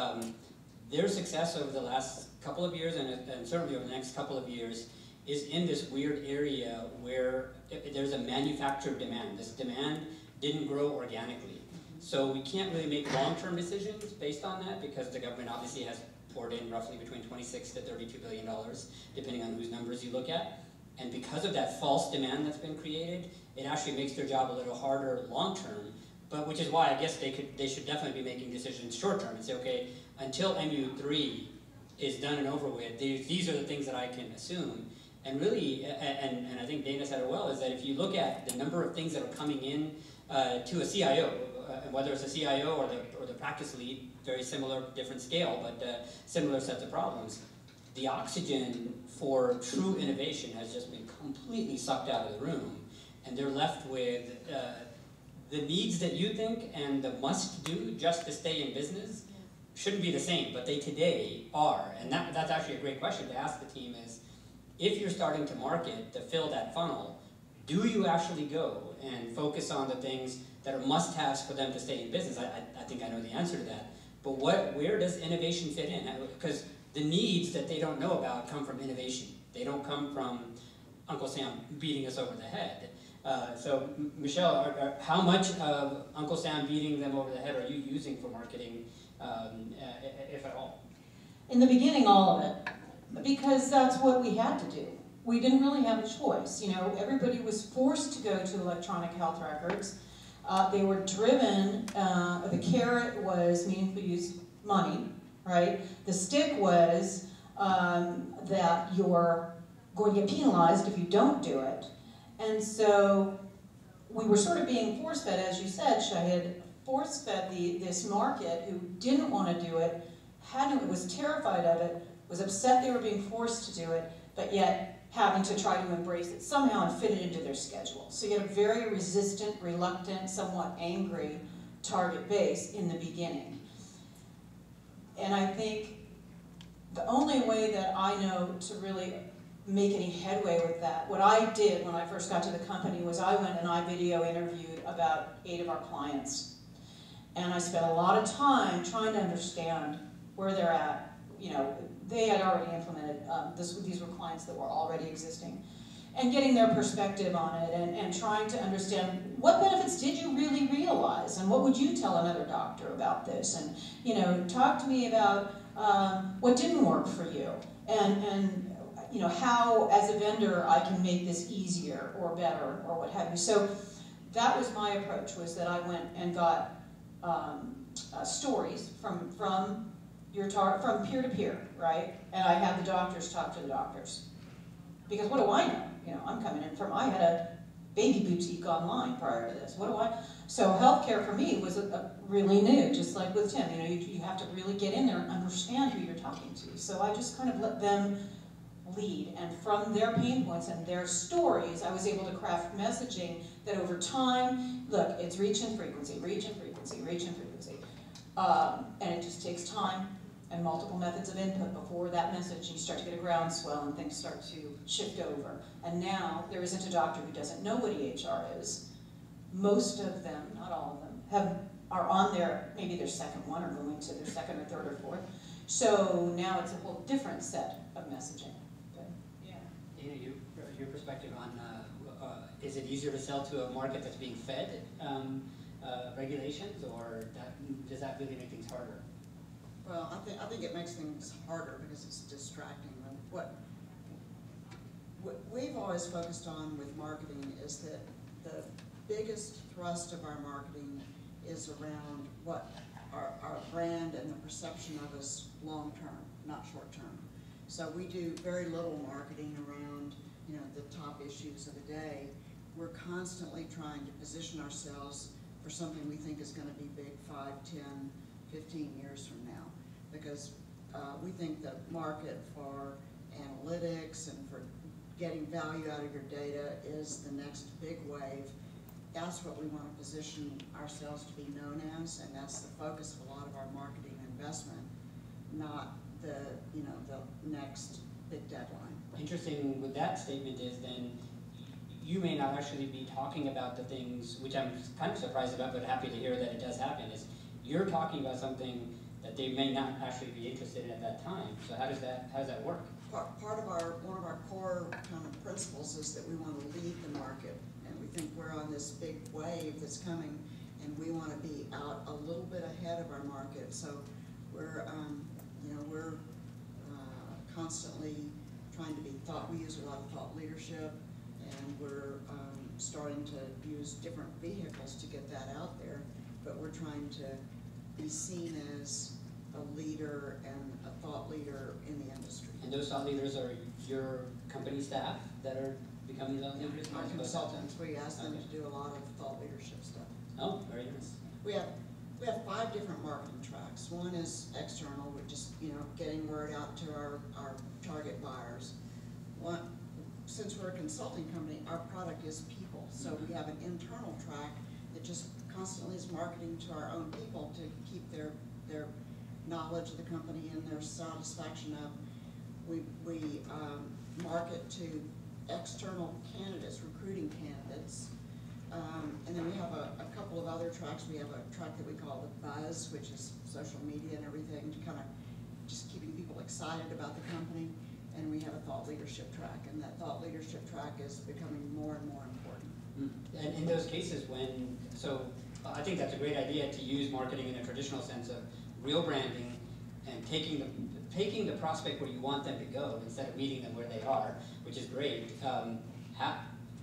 their success over the last couple of years, and certainly over the next couple of years, is in this weird area where there's a manufactured demand. This demand didn't grow organically. So we can't really make long-term decisions based on that, because the government obviously has poured in roughly between $26 to $32 billion, depending on whose numbers you look at. And because of that false demand that's been created, it actually makes their job a little harder long-term, but which is why I guess they should definitely be making decisions short-term and say, okay, until MU3 is done and over with, these are the things that I can assume. And really, and I think Dana said it well, is that if you look at the number of things that are coming in to a CIO, whether it's a CIO or the practice lead, very similar, different scale, but similar sets of problems, the oxygen for true innovation has just been completely sucked out of the room. and they're left with the needs that you think and the must do just to stay in business shouldn't be the same, but they today are. And that's actually a great question to ask the team is, if you're starting to market to fill that funnel, do you actually go and focus on the things that are must-haves for them to stay in business? I think I know the answer to that. But where does innovation fit in? Because the needs that they don't know about come from innovation. They don't come from Uncle Sam beating us over the head. So, Michelle, how much of Uncle Sam beating them over the head are you using for marketing, if at all? In the beginning, all of it, because that's what we had to do. We didn't really have a choice. You know, everybody was forced to go to electronic health records. They were driven, the carrot was meaningful use money, right? The stick was that you're going to get penalized if you don't do it. And so we were sort of being force-fed, as you said, Shahid, force-fed this market who didn't want to do it, was terrified of it, was upset they were being forced to do it, but yet having to try to embrace it somehow and fit it into their schedule. So you had a very resistant, reluctant, somewhat angry target base in the beginning. And I think the only way that I know to really make any headway with that, what I did when I first got to the company was I went and I video interviewed about 8 of our clients. And I spent a lot of time trying to understand where they're at. You know, they had already implemented, these were clients that were already existing, and getting their perspective on it and trying to understand what benefits did you really realize and what would you tell another doctor about this, and, you know, talk to me about what didn't work for you, and you know, how as a vendor I can make this easier or better or what have you. So that was my approach, was that I went and got stories from peer to peer, right? And I had the doctors talk to the doctors. Because what do I know? You know, I'm coming in from, I had a baby boutique online prior to this. What do I? So healthcare for me was really new, just like with Tim. You know, you have to really get in there and understand who you're talking to. So I just kind of let them lead. And from their pain points and their stories, I was able to craft messaging that over time, look, it's reach and frequency, reach and frequency, reach and frequency. And it just takes time and multiple methods of input before that message, you start to get a groundswell and things start to shift over. And now, there isn't a doctor who doesn't know what EHR is. Most of them, not all of them, are on maybe their second one or going to their second or third or fourth. So now it's a whole different set of messaging. But, yeah. Dana, your perspective on, is it easier to sell to a market that's being fed regulations, or does that really make things harder? Well, I think it makes things harder because it's distracting them. What we've always focused on with marketing is that the biggest thrust of our marketing is around what our brand and the perception of us long term, not short term. So we do very little marketing around, you know, the top issues of the day. We're constantly trying to position ourselves for something we think is going to be big 5, 10, 15 years from now. Because we think the market for analytics and for getting value out of your data is the next big wave. That's what we want to position ourselves to be known as, and that's the focus of a lot of our marketing investment, not the next big deadline. Interesting with that statement is then you may not actually be talking about the things, which I'm kind of surprised about, but happy to hear that it does happen, is you're talking about something that they may not actually be interested in at that time. So how does that work? One of our core kind of principles is that we want to lead the market, and we think we're on this big wave that's coming, and we want to be out a little bit ahead of our market. So we're constantly trying to be we use a lot of thought leadership, and we're starting to use different vehicles to get that out there, but we're trying to be seen as a leader and a thought leader in the industry. And those thought leaders are your company staff that are becoming thought leaders? Our consultants, we ask them to do a lot of thought leadership stuff. Oh, very nice. We have 5 different marketing tracks. One is external, which is getting word out to our target buyers. since we're a consulting company, our product is people. So we have an internal track that just constantly is marketing to our own people to keep their knowledge of the company and their satisfaction up. We market to external candidates, recruiting candidates. And then we have a couple of other tracks. We have a track that we call the Buzz, which is social media and everything, to kind of just keeping people excited about the company. And we have a thought leadership track, and that thought leadership track is becoming more and more important. And in those cases so I think that's a great idea to use marketing in a traditional sense of real branding and taking the prospect where you want them to go instead of meeting them where they are, which is great.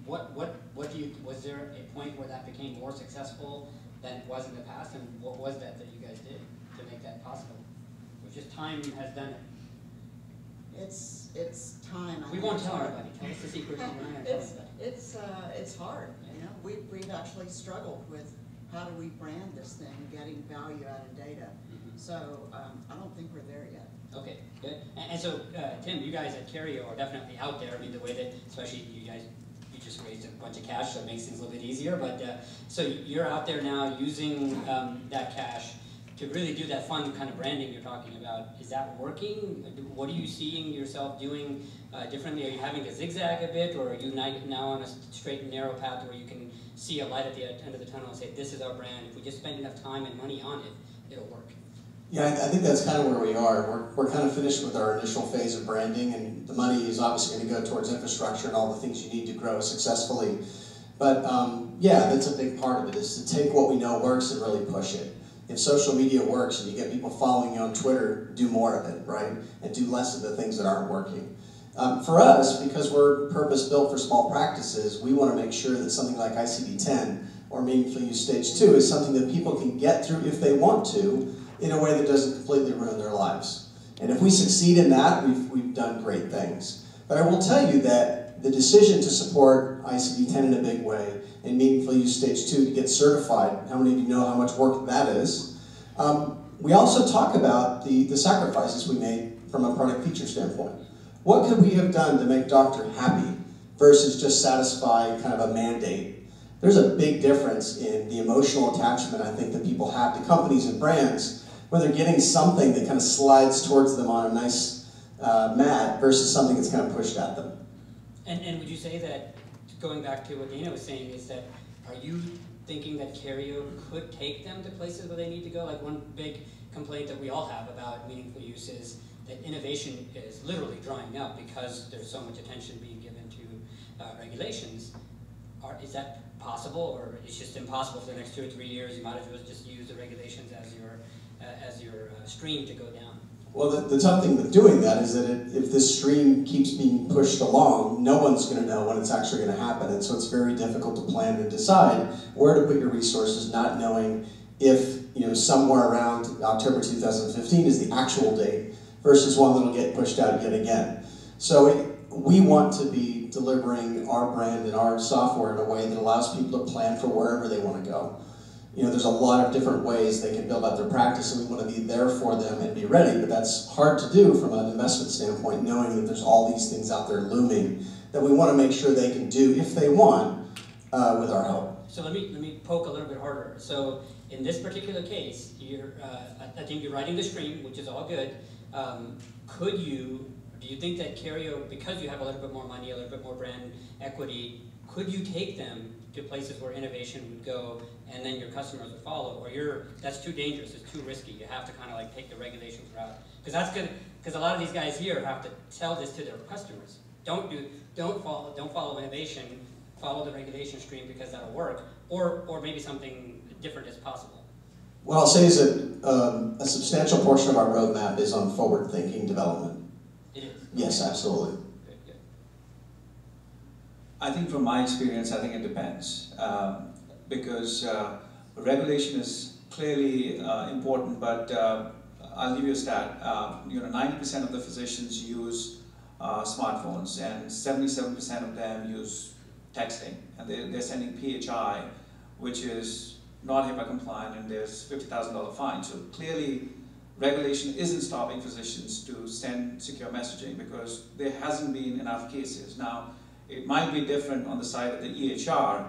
Was there a point where that became more successful than it was in the past, and what was that you guys did to make that possible? It was just time has done it. It's time. We won't tell everybody. Tell us the secret. It's hard. You know, we've actually struggled with how do we brand this thing, getting value out of data. So I don't think we're there yet. Okay, good. And so, Tim, you guys at Carrio are definitely out there. I mean, the way that, especially you just raised a bunch of cash, so it makes things a little bit easier. But so you're out there now using that cash to really do that fun kind of branding you're talking about. Is that working? What are you seeing yourself doing differently? Are you having to zigzag a bit, or are you now on a straight and narrow path where you can see a light at the end of the tunnel and say, this is our brand. If we just spend enough time and money on it, it'll work? Yeah, I think that's kind of where we are. We're kind of finished with our initial phase of branding, and the money is obviously going to go towards infrastructure and all the things you need to grow successfully. But yeah, that's a big part of it, is to take what we know works and really push it. If social media works and you get people following you on Twitter, do more of it, right? And do less of the things that aren't working. For us, because we're purpose-built for small practices, we want to make sure that something like ICD-10 or Meaningful Use Stage 2 is something that people can get through if they want to, in a way that doesn't completely ruin their lives. And if we succeed in that, we've done great things. But I will tell you that the decision to support ICD-10 in a big way and Meaningful Use Stage 2 to get certified, how many of you know how much work that is? We also talk about the sacrifices we made from a product feature standpoint. What could we have done to make doctor happy versus just satisfy kind of a mandate? There's a big difference in the emotional attachment I think that people have to companies and brands when they're getting something that kind of slides towards them on a nice mat versus something that's kind of pushed at them. And would you say that, going back to what Dana was saying, is that, are you thinking that Carrio could take them to places where they need to go? Like, one big complaint that we all have about meaningful use is that innovation is literally drying up because there's so much attention being given to regulations. Is that possible, or it's just impossible for the next 2 or 3 years? You might as well just use the regulations as your stream to go down. Well, the tough thing with doing that is that if this stream keeps being pushed along, no one's going to know when it's actually going to happen, and so it's very difficult to plan and decide where to put your resources, not knowing if, you know, somewhere around October 2015 is the actual date versus one that'll get pushed out yet again. So we want to be delivering our brand and our software in a way that allows people to plan for wherever they want to go. You know, there's a lot of different ways they can build out their practice, and we want to be there for them and be ready, but that's hard to do from an investment standpoint, knowing that there's all these things out there looming that we want to make sure they can do, if they want, with our help. So let me poke a little bit harder. So in this particular case, I think you're writing the stream, which is all good. Do you think that Carrio, because you have a little bit more money, a little bit more brand equity, could you take them to places where innovation would go and then your customers would follow? Or that's too dangerous, it's too risky, you have to kind of like take the regulations route? Because a lot of these guys here have to tell this to their customers. Don't follow innovation, follow the regulation stream because that'll work, or maybe something different is possible. What I'll say is that a substantial portion of our roadmap is on forward-thinking development. It is? Yes, absolutely. Good. I think from my experience, I think it depends. Because regulation is clearly important, but I'll give you a stat. 90% of the physicians use smartphones, and 77% of them use texting, and they're sending PHI, which is not HIPAA compliant, and there's $50,000 fine. So clearly, regulation isn't stopping physicians to send secure messaging because there hasn't been enough cases. Now, It might be different on the side of the EHR,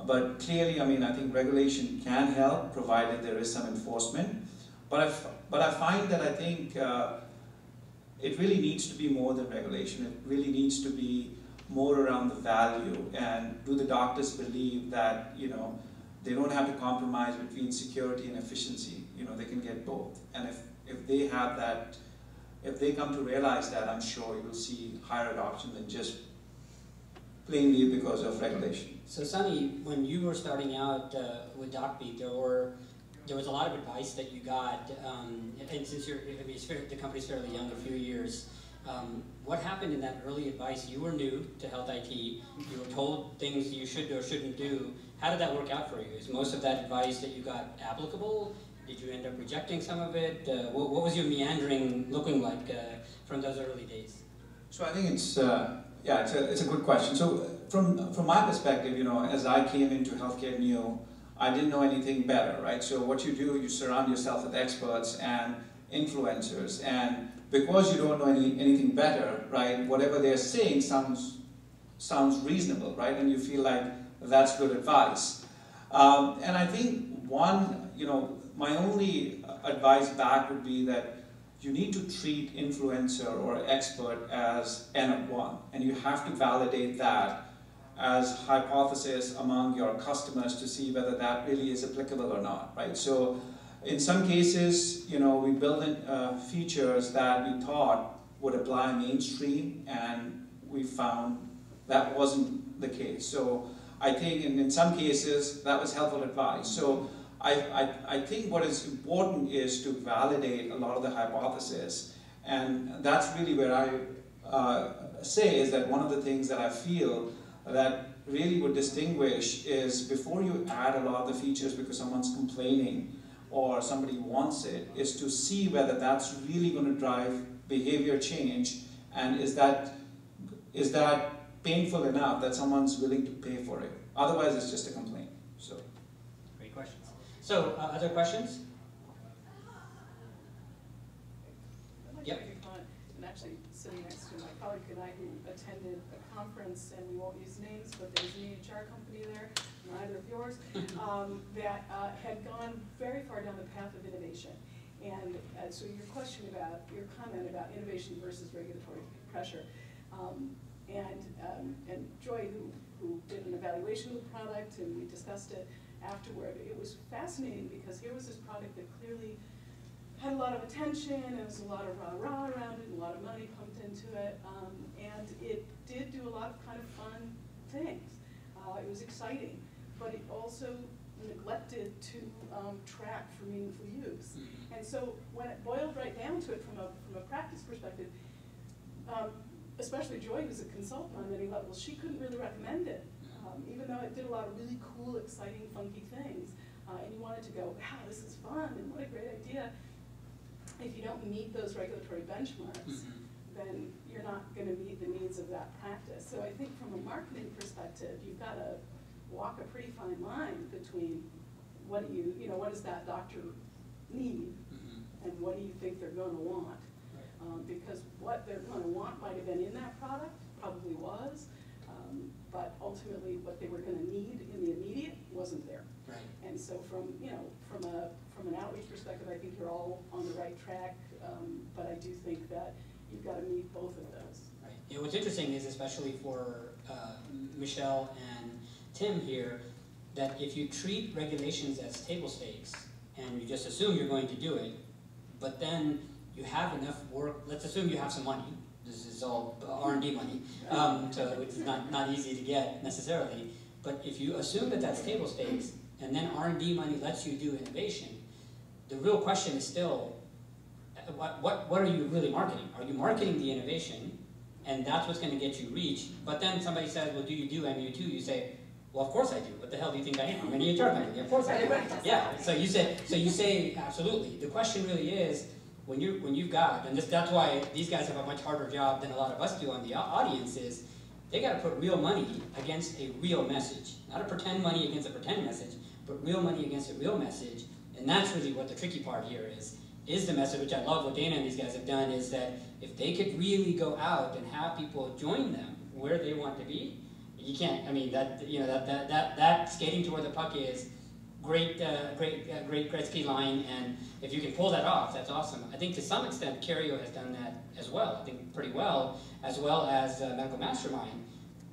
but clearly, I mean, I think regulation can help, provided there is some enforcement. But I find that I think it really needs to be more than regulation. It really needs to be more around the value, and do the doctors believe that, you know, they don't have to compromise between security and efficiency. You know, they can get both. And if they have that, if they come to realize that, I'm sure you will see higher adoption than just plainly because of regulation. So Sunny, when you were starting out with DocBeat, there was a lot of advice that you got, and since the company's fairly young, a few years, what happened in that early advice? You were new to health IT, you were told things you should or shouldn't do. How did that work out for you? Is most of that advice that you got applicable? Did you end up rejecting some of it? What was your meandering looking like from those early days? So I think it's, yeah, it's a good question. So from my perspective, you know, as I came into healthcare new, I didn't know anything better, right? So what you do, you surround yourself with experts and influencers, and because you don't know anything better, right, whatever they're saying sounds reasonable, right? And you feel like that's good advice. And I think one, you know, my only advice back would be that you need to treat influencer or expert as N of one, and you have to validate that as hypothesis among your customers to see whether that really is applicable or not, right? So in some cases, you know, we built in features that we thought would apply mainstream, and we found that wasn't the case. So I think in some cases that was helpful advice. So I think what is important is to validate a lot of the hypothesis, and that's really where I say is that one of the things that I feel that really would distinguish is before you add a lot of the features because someone's complaining or somebody wants it, is to see whether that's really going to drive behavior change, and is that painful enough that someone's willing to pay for it. Otherwise, it's just a complaint. So, great questions. So, other questions? Yep. And actually, sitting next to my colleague and I who attended a conference, and we won't use names, but there's an EHR company there, neither of yours, that had gone very far down the path of innovation. And so your question about, your comment about innovation versus regulatory pressure, and Joy, who did an evaluation of the product, and we discussed it afterward, it was fascinating because here was this product that clearly had a lot of attention, and there was a lot of rah-rah around it, and a lot of money pumped into it, and it did do a lot of kind of fun things. It was exciting, but it also neglected to track for meaningful use. And so when it boiled right down to it from a practice perspective, especially Joy, who's a consultant on many levels, she couldn't really recommend it, even though it did a lot of really cool, exciting, funky things. And you wanted to go, wow, this is fun, and what a great idea. If you don't meet those regulatory benchmarks, then you're not going to meet the needs of that practice. So I think from a marketing perspective, you've got to walk a pretty fine line between what do what does that doctor need, and what do you think they're going to want? Because what they're going to want might have been in that product, probably was, but ultimately what they were going to need in the immediate wasn't there. Right. And so from an outreach perspective, I think you're all on the right track, but I do think that you've got to meet both of those. Right. Yeah, what's interesting is, especially for Michelle and Tim here, that if you treat regulations as table stakes and you just assume you're going to do it, but then you have enough work, let's assume you have some money, this is all R&D money, so it's not easy to get necessarily, but if you assume that that's table stakes and then R&D money lets you do innovation, the real question is still, what are you really marketing? Are you marketing the innovation, and that's what's going to get you reach? But then somebody says, well, do you do MU2? You say, well, of course I do. What the hell do you think I am? I'm an EHR company. Of course I do. Yeah. So you say absolutely. The question really is, when you've got, and that's why these guys have a much harder job than a lot of us do on the audience, is they got to put real money against a real message, not a pretend money against a pretend message, but real money against a real message. And that's really what the tricky part here is the message, which I love what Dana and these guys have done, is that if they could really go out and have people join them where they want to be, You can't. I mean, that skating to where the puck is, great Gretzky line, and if you can pull that off, that's awesome. I think to some extent, Carrio has done that as well. I think pretty well as Medical Mastermind.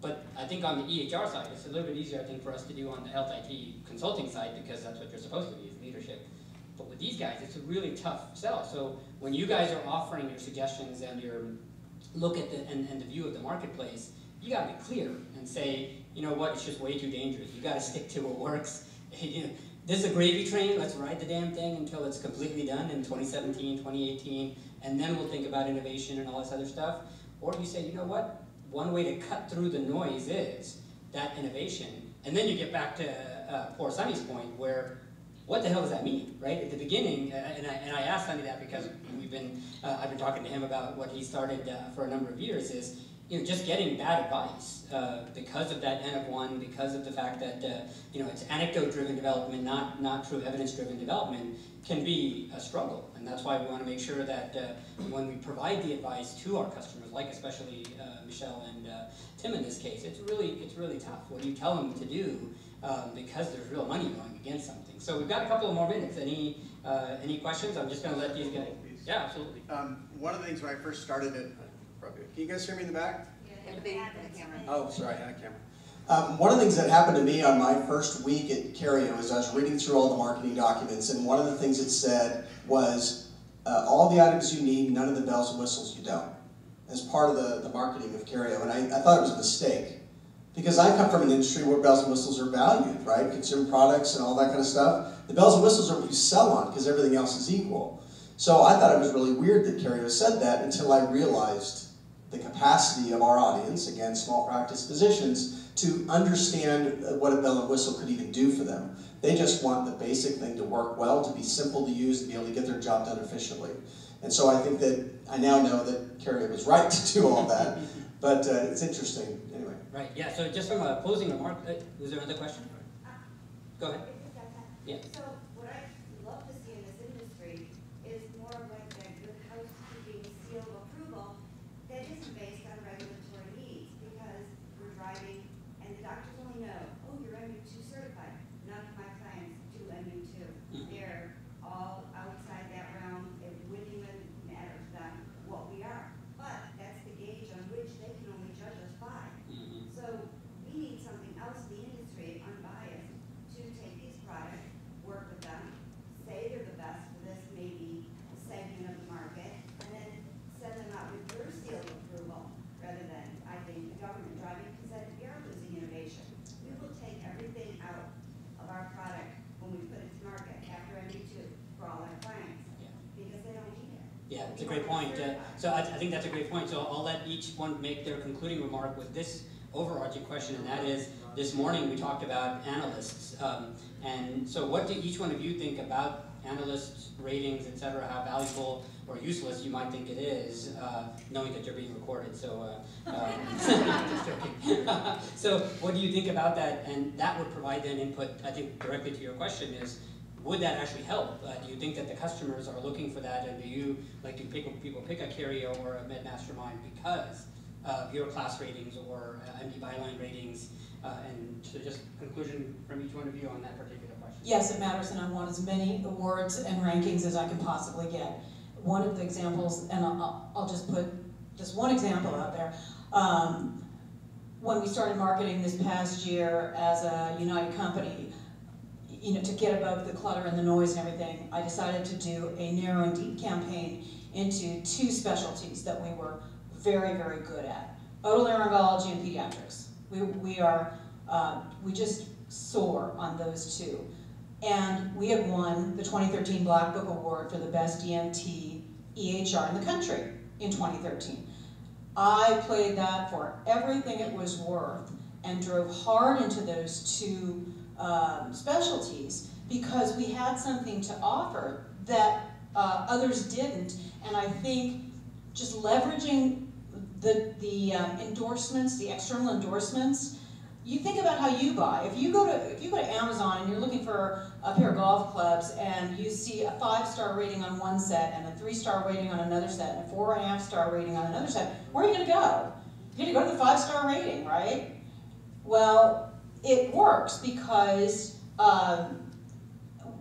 But I think on the EHR side, it's a little bit easier, I think, for us to do on the health IT consulting side, because that's what you're supposed to be, is leadership. But with these guys, it's a really tough sell. So when you guys are offering your suggestions and your look at and the view of the marketplace, you got to be clear and say, you know what, it's just way too dangerous. You got to stick to what works. This is a gravy train. Let's ride the damn thing until it's completely done in 2017, 2018, and then we'll think about innovation and all this other stuff. Or you say, you know what? One way to cut through the noise is that innovation. And then you get back to poor Sonny's point, where what the hell does that mean, right? At the beginning, and I asked Sonny that because I've been talking to him about what he started for a number of years, is just getting bad advice because of that N of 1, because of the fact that it's anecdote-driven development, not true evidence-driven development, can be a struggle. And that's why we want to make sure that when we provide the advice to our customers, like especially Michelle and Tim in this case, it's really tough. What do you tell them to do? Because there's real money going against something. So we've got a couple of more minutes. Any questions? I'm just going to let these guys. Yeah, absolutely. One of the things when I first started it, can you guys hear me in the back? Yeah, Oh, sorry, I had a camera. One of the things that happened to me on my first week at Carrio is I was reading through all the marketing documents, and one of the things it said was all the items you need, none of the bells and whistles you don't, as part of the marketing of Carrio. And I thought it was a mistake, because I come from an industry where bells and whistles are valued, right? Consumer products and all that kind of stuff. The bells and whistles are what you sell on, because everything else is equal. So I thought it was really weird that Carrio said that until I realized the capacity of our audience, again, small practice physicians, to understand what a bell and whistle could even do for them. They just want the basic thing to work well, to be simple to use, to be able to get their job done efficiently. And so I think that I now know that Carrio was right to do all that, but it's interesting anyway. Right, yeah, so just from a closing remark, was there another question? Go ahead. Yeah. So what I love to see in this industry is more of like that good housekeeping seal of approval that isn't based on regulatory needs, because we're driving and the doctors only know, oh, you're MU2 certified. None of my clients do MU2. They're all outside that realm. It wouldn't even matter to them what we are. But that's the gauge on which they can only judge us by. So we need something else in the industry, unbiased, to take these products, work with them, say they're the best for this maybe segment of the market, and then send them out with your seal of approval, rather than, I think, the government driving, because then we are losing innovation. We will take everything out of our product when we put it to market after MD2 for all our clients, because they don't need it. Yeah, it's a great point. So I think that's a great point. So I'll let each one make their concluding remark with this overarching question, and that is, this morning we talked about analysts. And so what do each one of you think about analysts, ratings, et cetera, how valuable or useless you might think it is, knowing that you're being recorded. So, just joking. So what do you think about that? And that would provide then input, I think, directly to your question is, would that actually help? Do you think that the customers are looking for that? And do you, like, do people pick a Carrio or a MedMastermind because of your class ratings or MD byline ratings? And so just conclusion from each one of you on that particular question. Yes, it matters, and I want as many awards and rankings as I can possibly get. One of the examples, and I'll just put just one example out there. When we started marketing this past year as a United company, to get above the clutter and the noise and everything, I decided to do a narrow and deep campaign into two specialties that we were very, very good at: otolaryngology and pediatrics. We just soar on those two. And we had won the 2013 Black Book Award for the best EMT EHR in the country in 2013. I played that for everything it was worth and drove hard into those two specialties because we had something to offer that others didn't. And I think just leveraging the endorsements, the external endorsements. You think about how you buy. If you go to Amazon and you're looking for a pair of golf clubs and you see a 5-star rating on one set and a 3-star rating on another set and a 4.5-star rating on another set, where are you going to go? You're going to go to the 5-star rating, right? Well, it works because about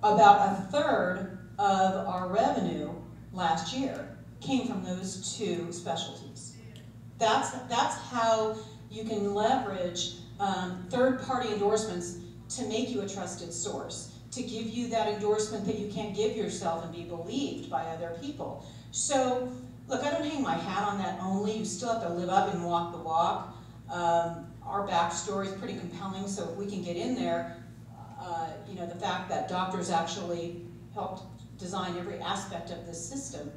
a third of our revenue last year came from those two specialties. That's how you can leverage third-party endorsements to make you a trusted source, to give you that endorsement that you can't give yourself and be believed by other people. So, look, I don't hang my hat on that only. You still have to live up and walk the walk. Our backstory is pretty compelling, so if we can get in there, you know, the fact that doctors actually helped design every aspect of this system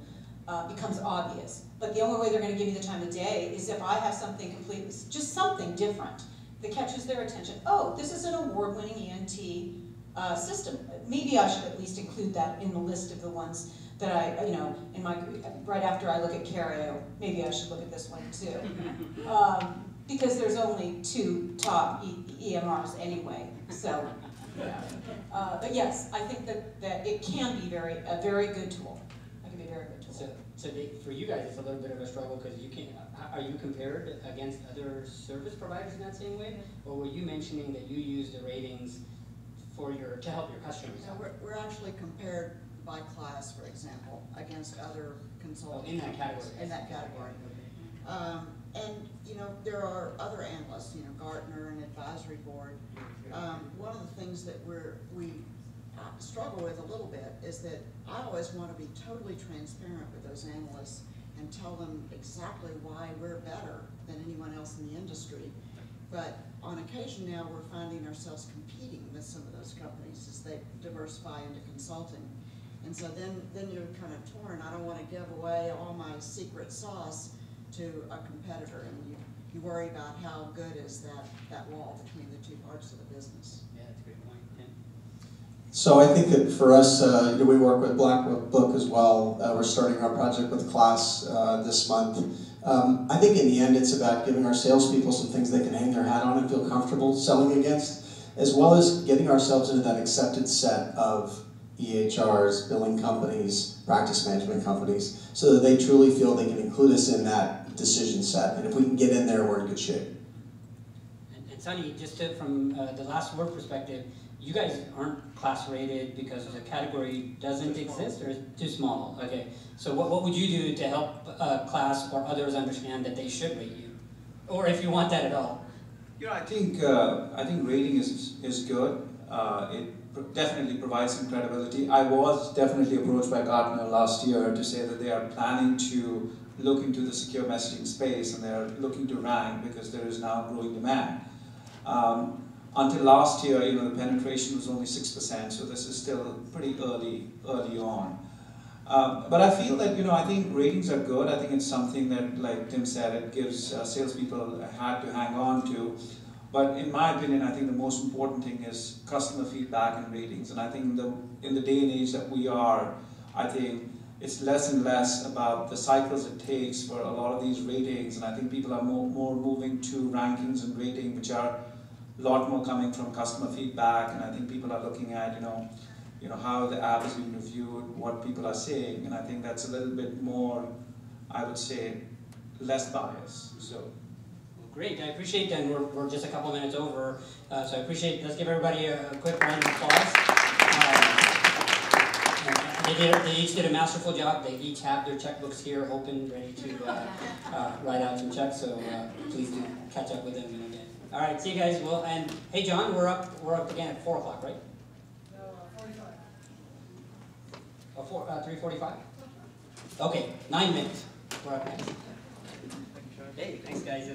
becomes obvious. But the only way they're going to give you the time of day is if I have something completely, just something different that catches their attention. Oh, this is an award-winning ENT system. Maybe I should at least include that in the list of the ones that I, you know, in my, right after I look at Cario, maybe I should look at this one too. Because there's only two top EMRs anyway, so, yeah. But yes, I think that it can be a very good tool. It can be a very good tool. So for you guys, it's a little bit of a struggle because you can't, are you compared against other service providers in that same way? Or were you mentioning that you use the ratings to help your customers out? We're actually compared by class, for example, against other consultants. In that category. In that category. And, you know, there are other analysts, you know, Gartner and Advisory Board. One of the things that we struggle with a little bit is that I always want to be totally transparent with those analysts and tell them exactly why we're better than anyone else in the industry. But on occasion now, we're finding ourselves competing with some of those companies as they diversify into consulting. And so then you're kind of torn. I don't want to give away all my secret sauce to a competitor, and you worry about how good is that wall between the two parts of the business. Yeah, that's a great point. Yeah. So I think that for us, we work with Black Book as well. We're starting our project with class this month. I think in the end it's about giving our salespeople some things they can hang their hat on and feel comfortable selling against, as well as getting ourselves into that accepted set of EHRs, billing companies, practice management companies, so that they truly feel they can include us in that decision set. And if we can get in there, we're in good shape. And Sunny, just from the last word perspective, you guys aren't class rated because the category doesn't exist, or is too small? Okay. So what would you do to help class or others understand that they should rate you, or if you want that at all? You know, I think rating is good. It definitely provides some credibility. I was definitely approached by Gartner last year to say that they are planning to look into the secure messaging space, and they are looking to rank because there is now growing demand. Until last year, you know, the penetration was only 6%, so this is still pretty early on. But I feel that, you know, I think ratings are good. I think it's something that, like Tim said, it gives salespeople a hat to hang on to. But in my opinion, I think the most important thing is customer feedback and ratings. And I think in the day and age that we are, I think it's less and less about the cycles it takes for a lot of these ratings. And I think people are more moving to rankings and rating, which are a lot more coming from customer feedback. And I think people are looking at, you know, how the app is being reviewed, what people are saying. And I think that's a little bit more, I would say, less bias. So. Great, I appreciate that, and we're just a couple minutes over, so I appreciate, let's give everybody a quick round of applause. They each did a masterful job. They each have their checkbooks here open, ready to write out some checks, so please do catch up with them in a bit. All right, see you guys, and hey John, we're up again at 4 o'clock, right? No, 45. 3:45? Okay, 9 minutes. We're up next. Hey, thanks guys.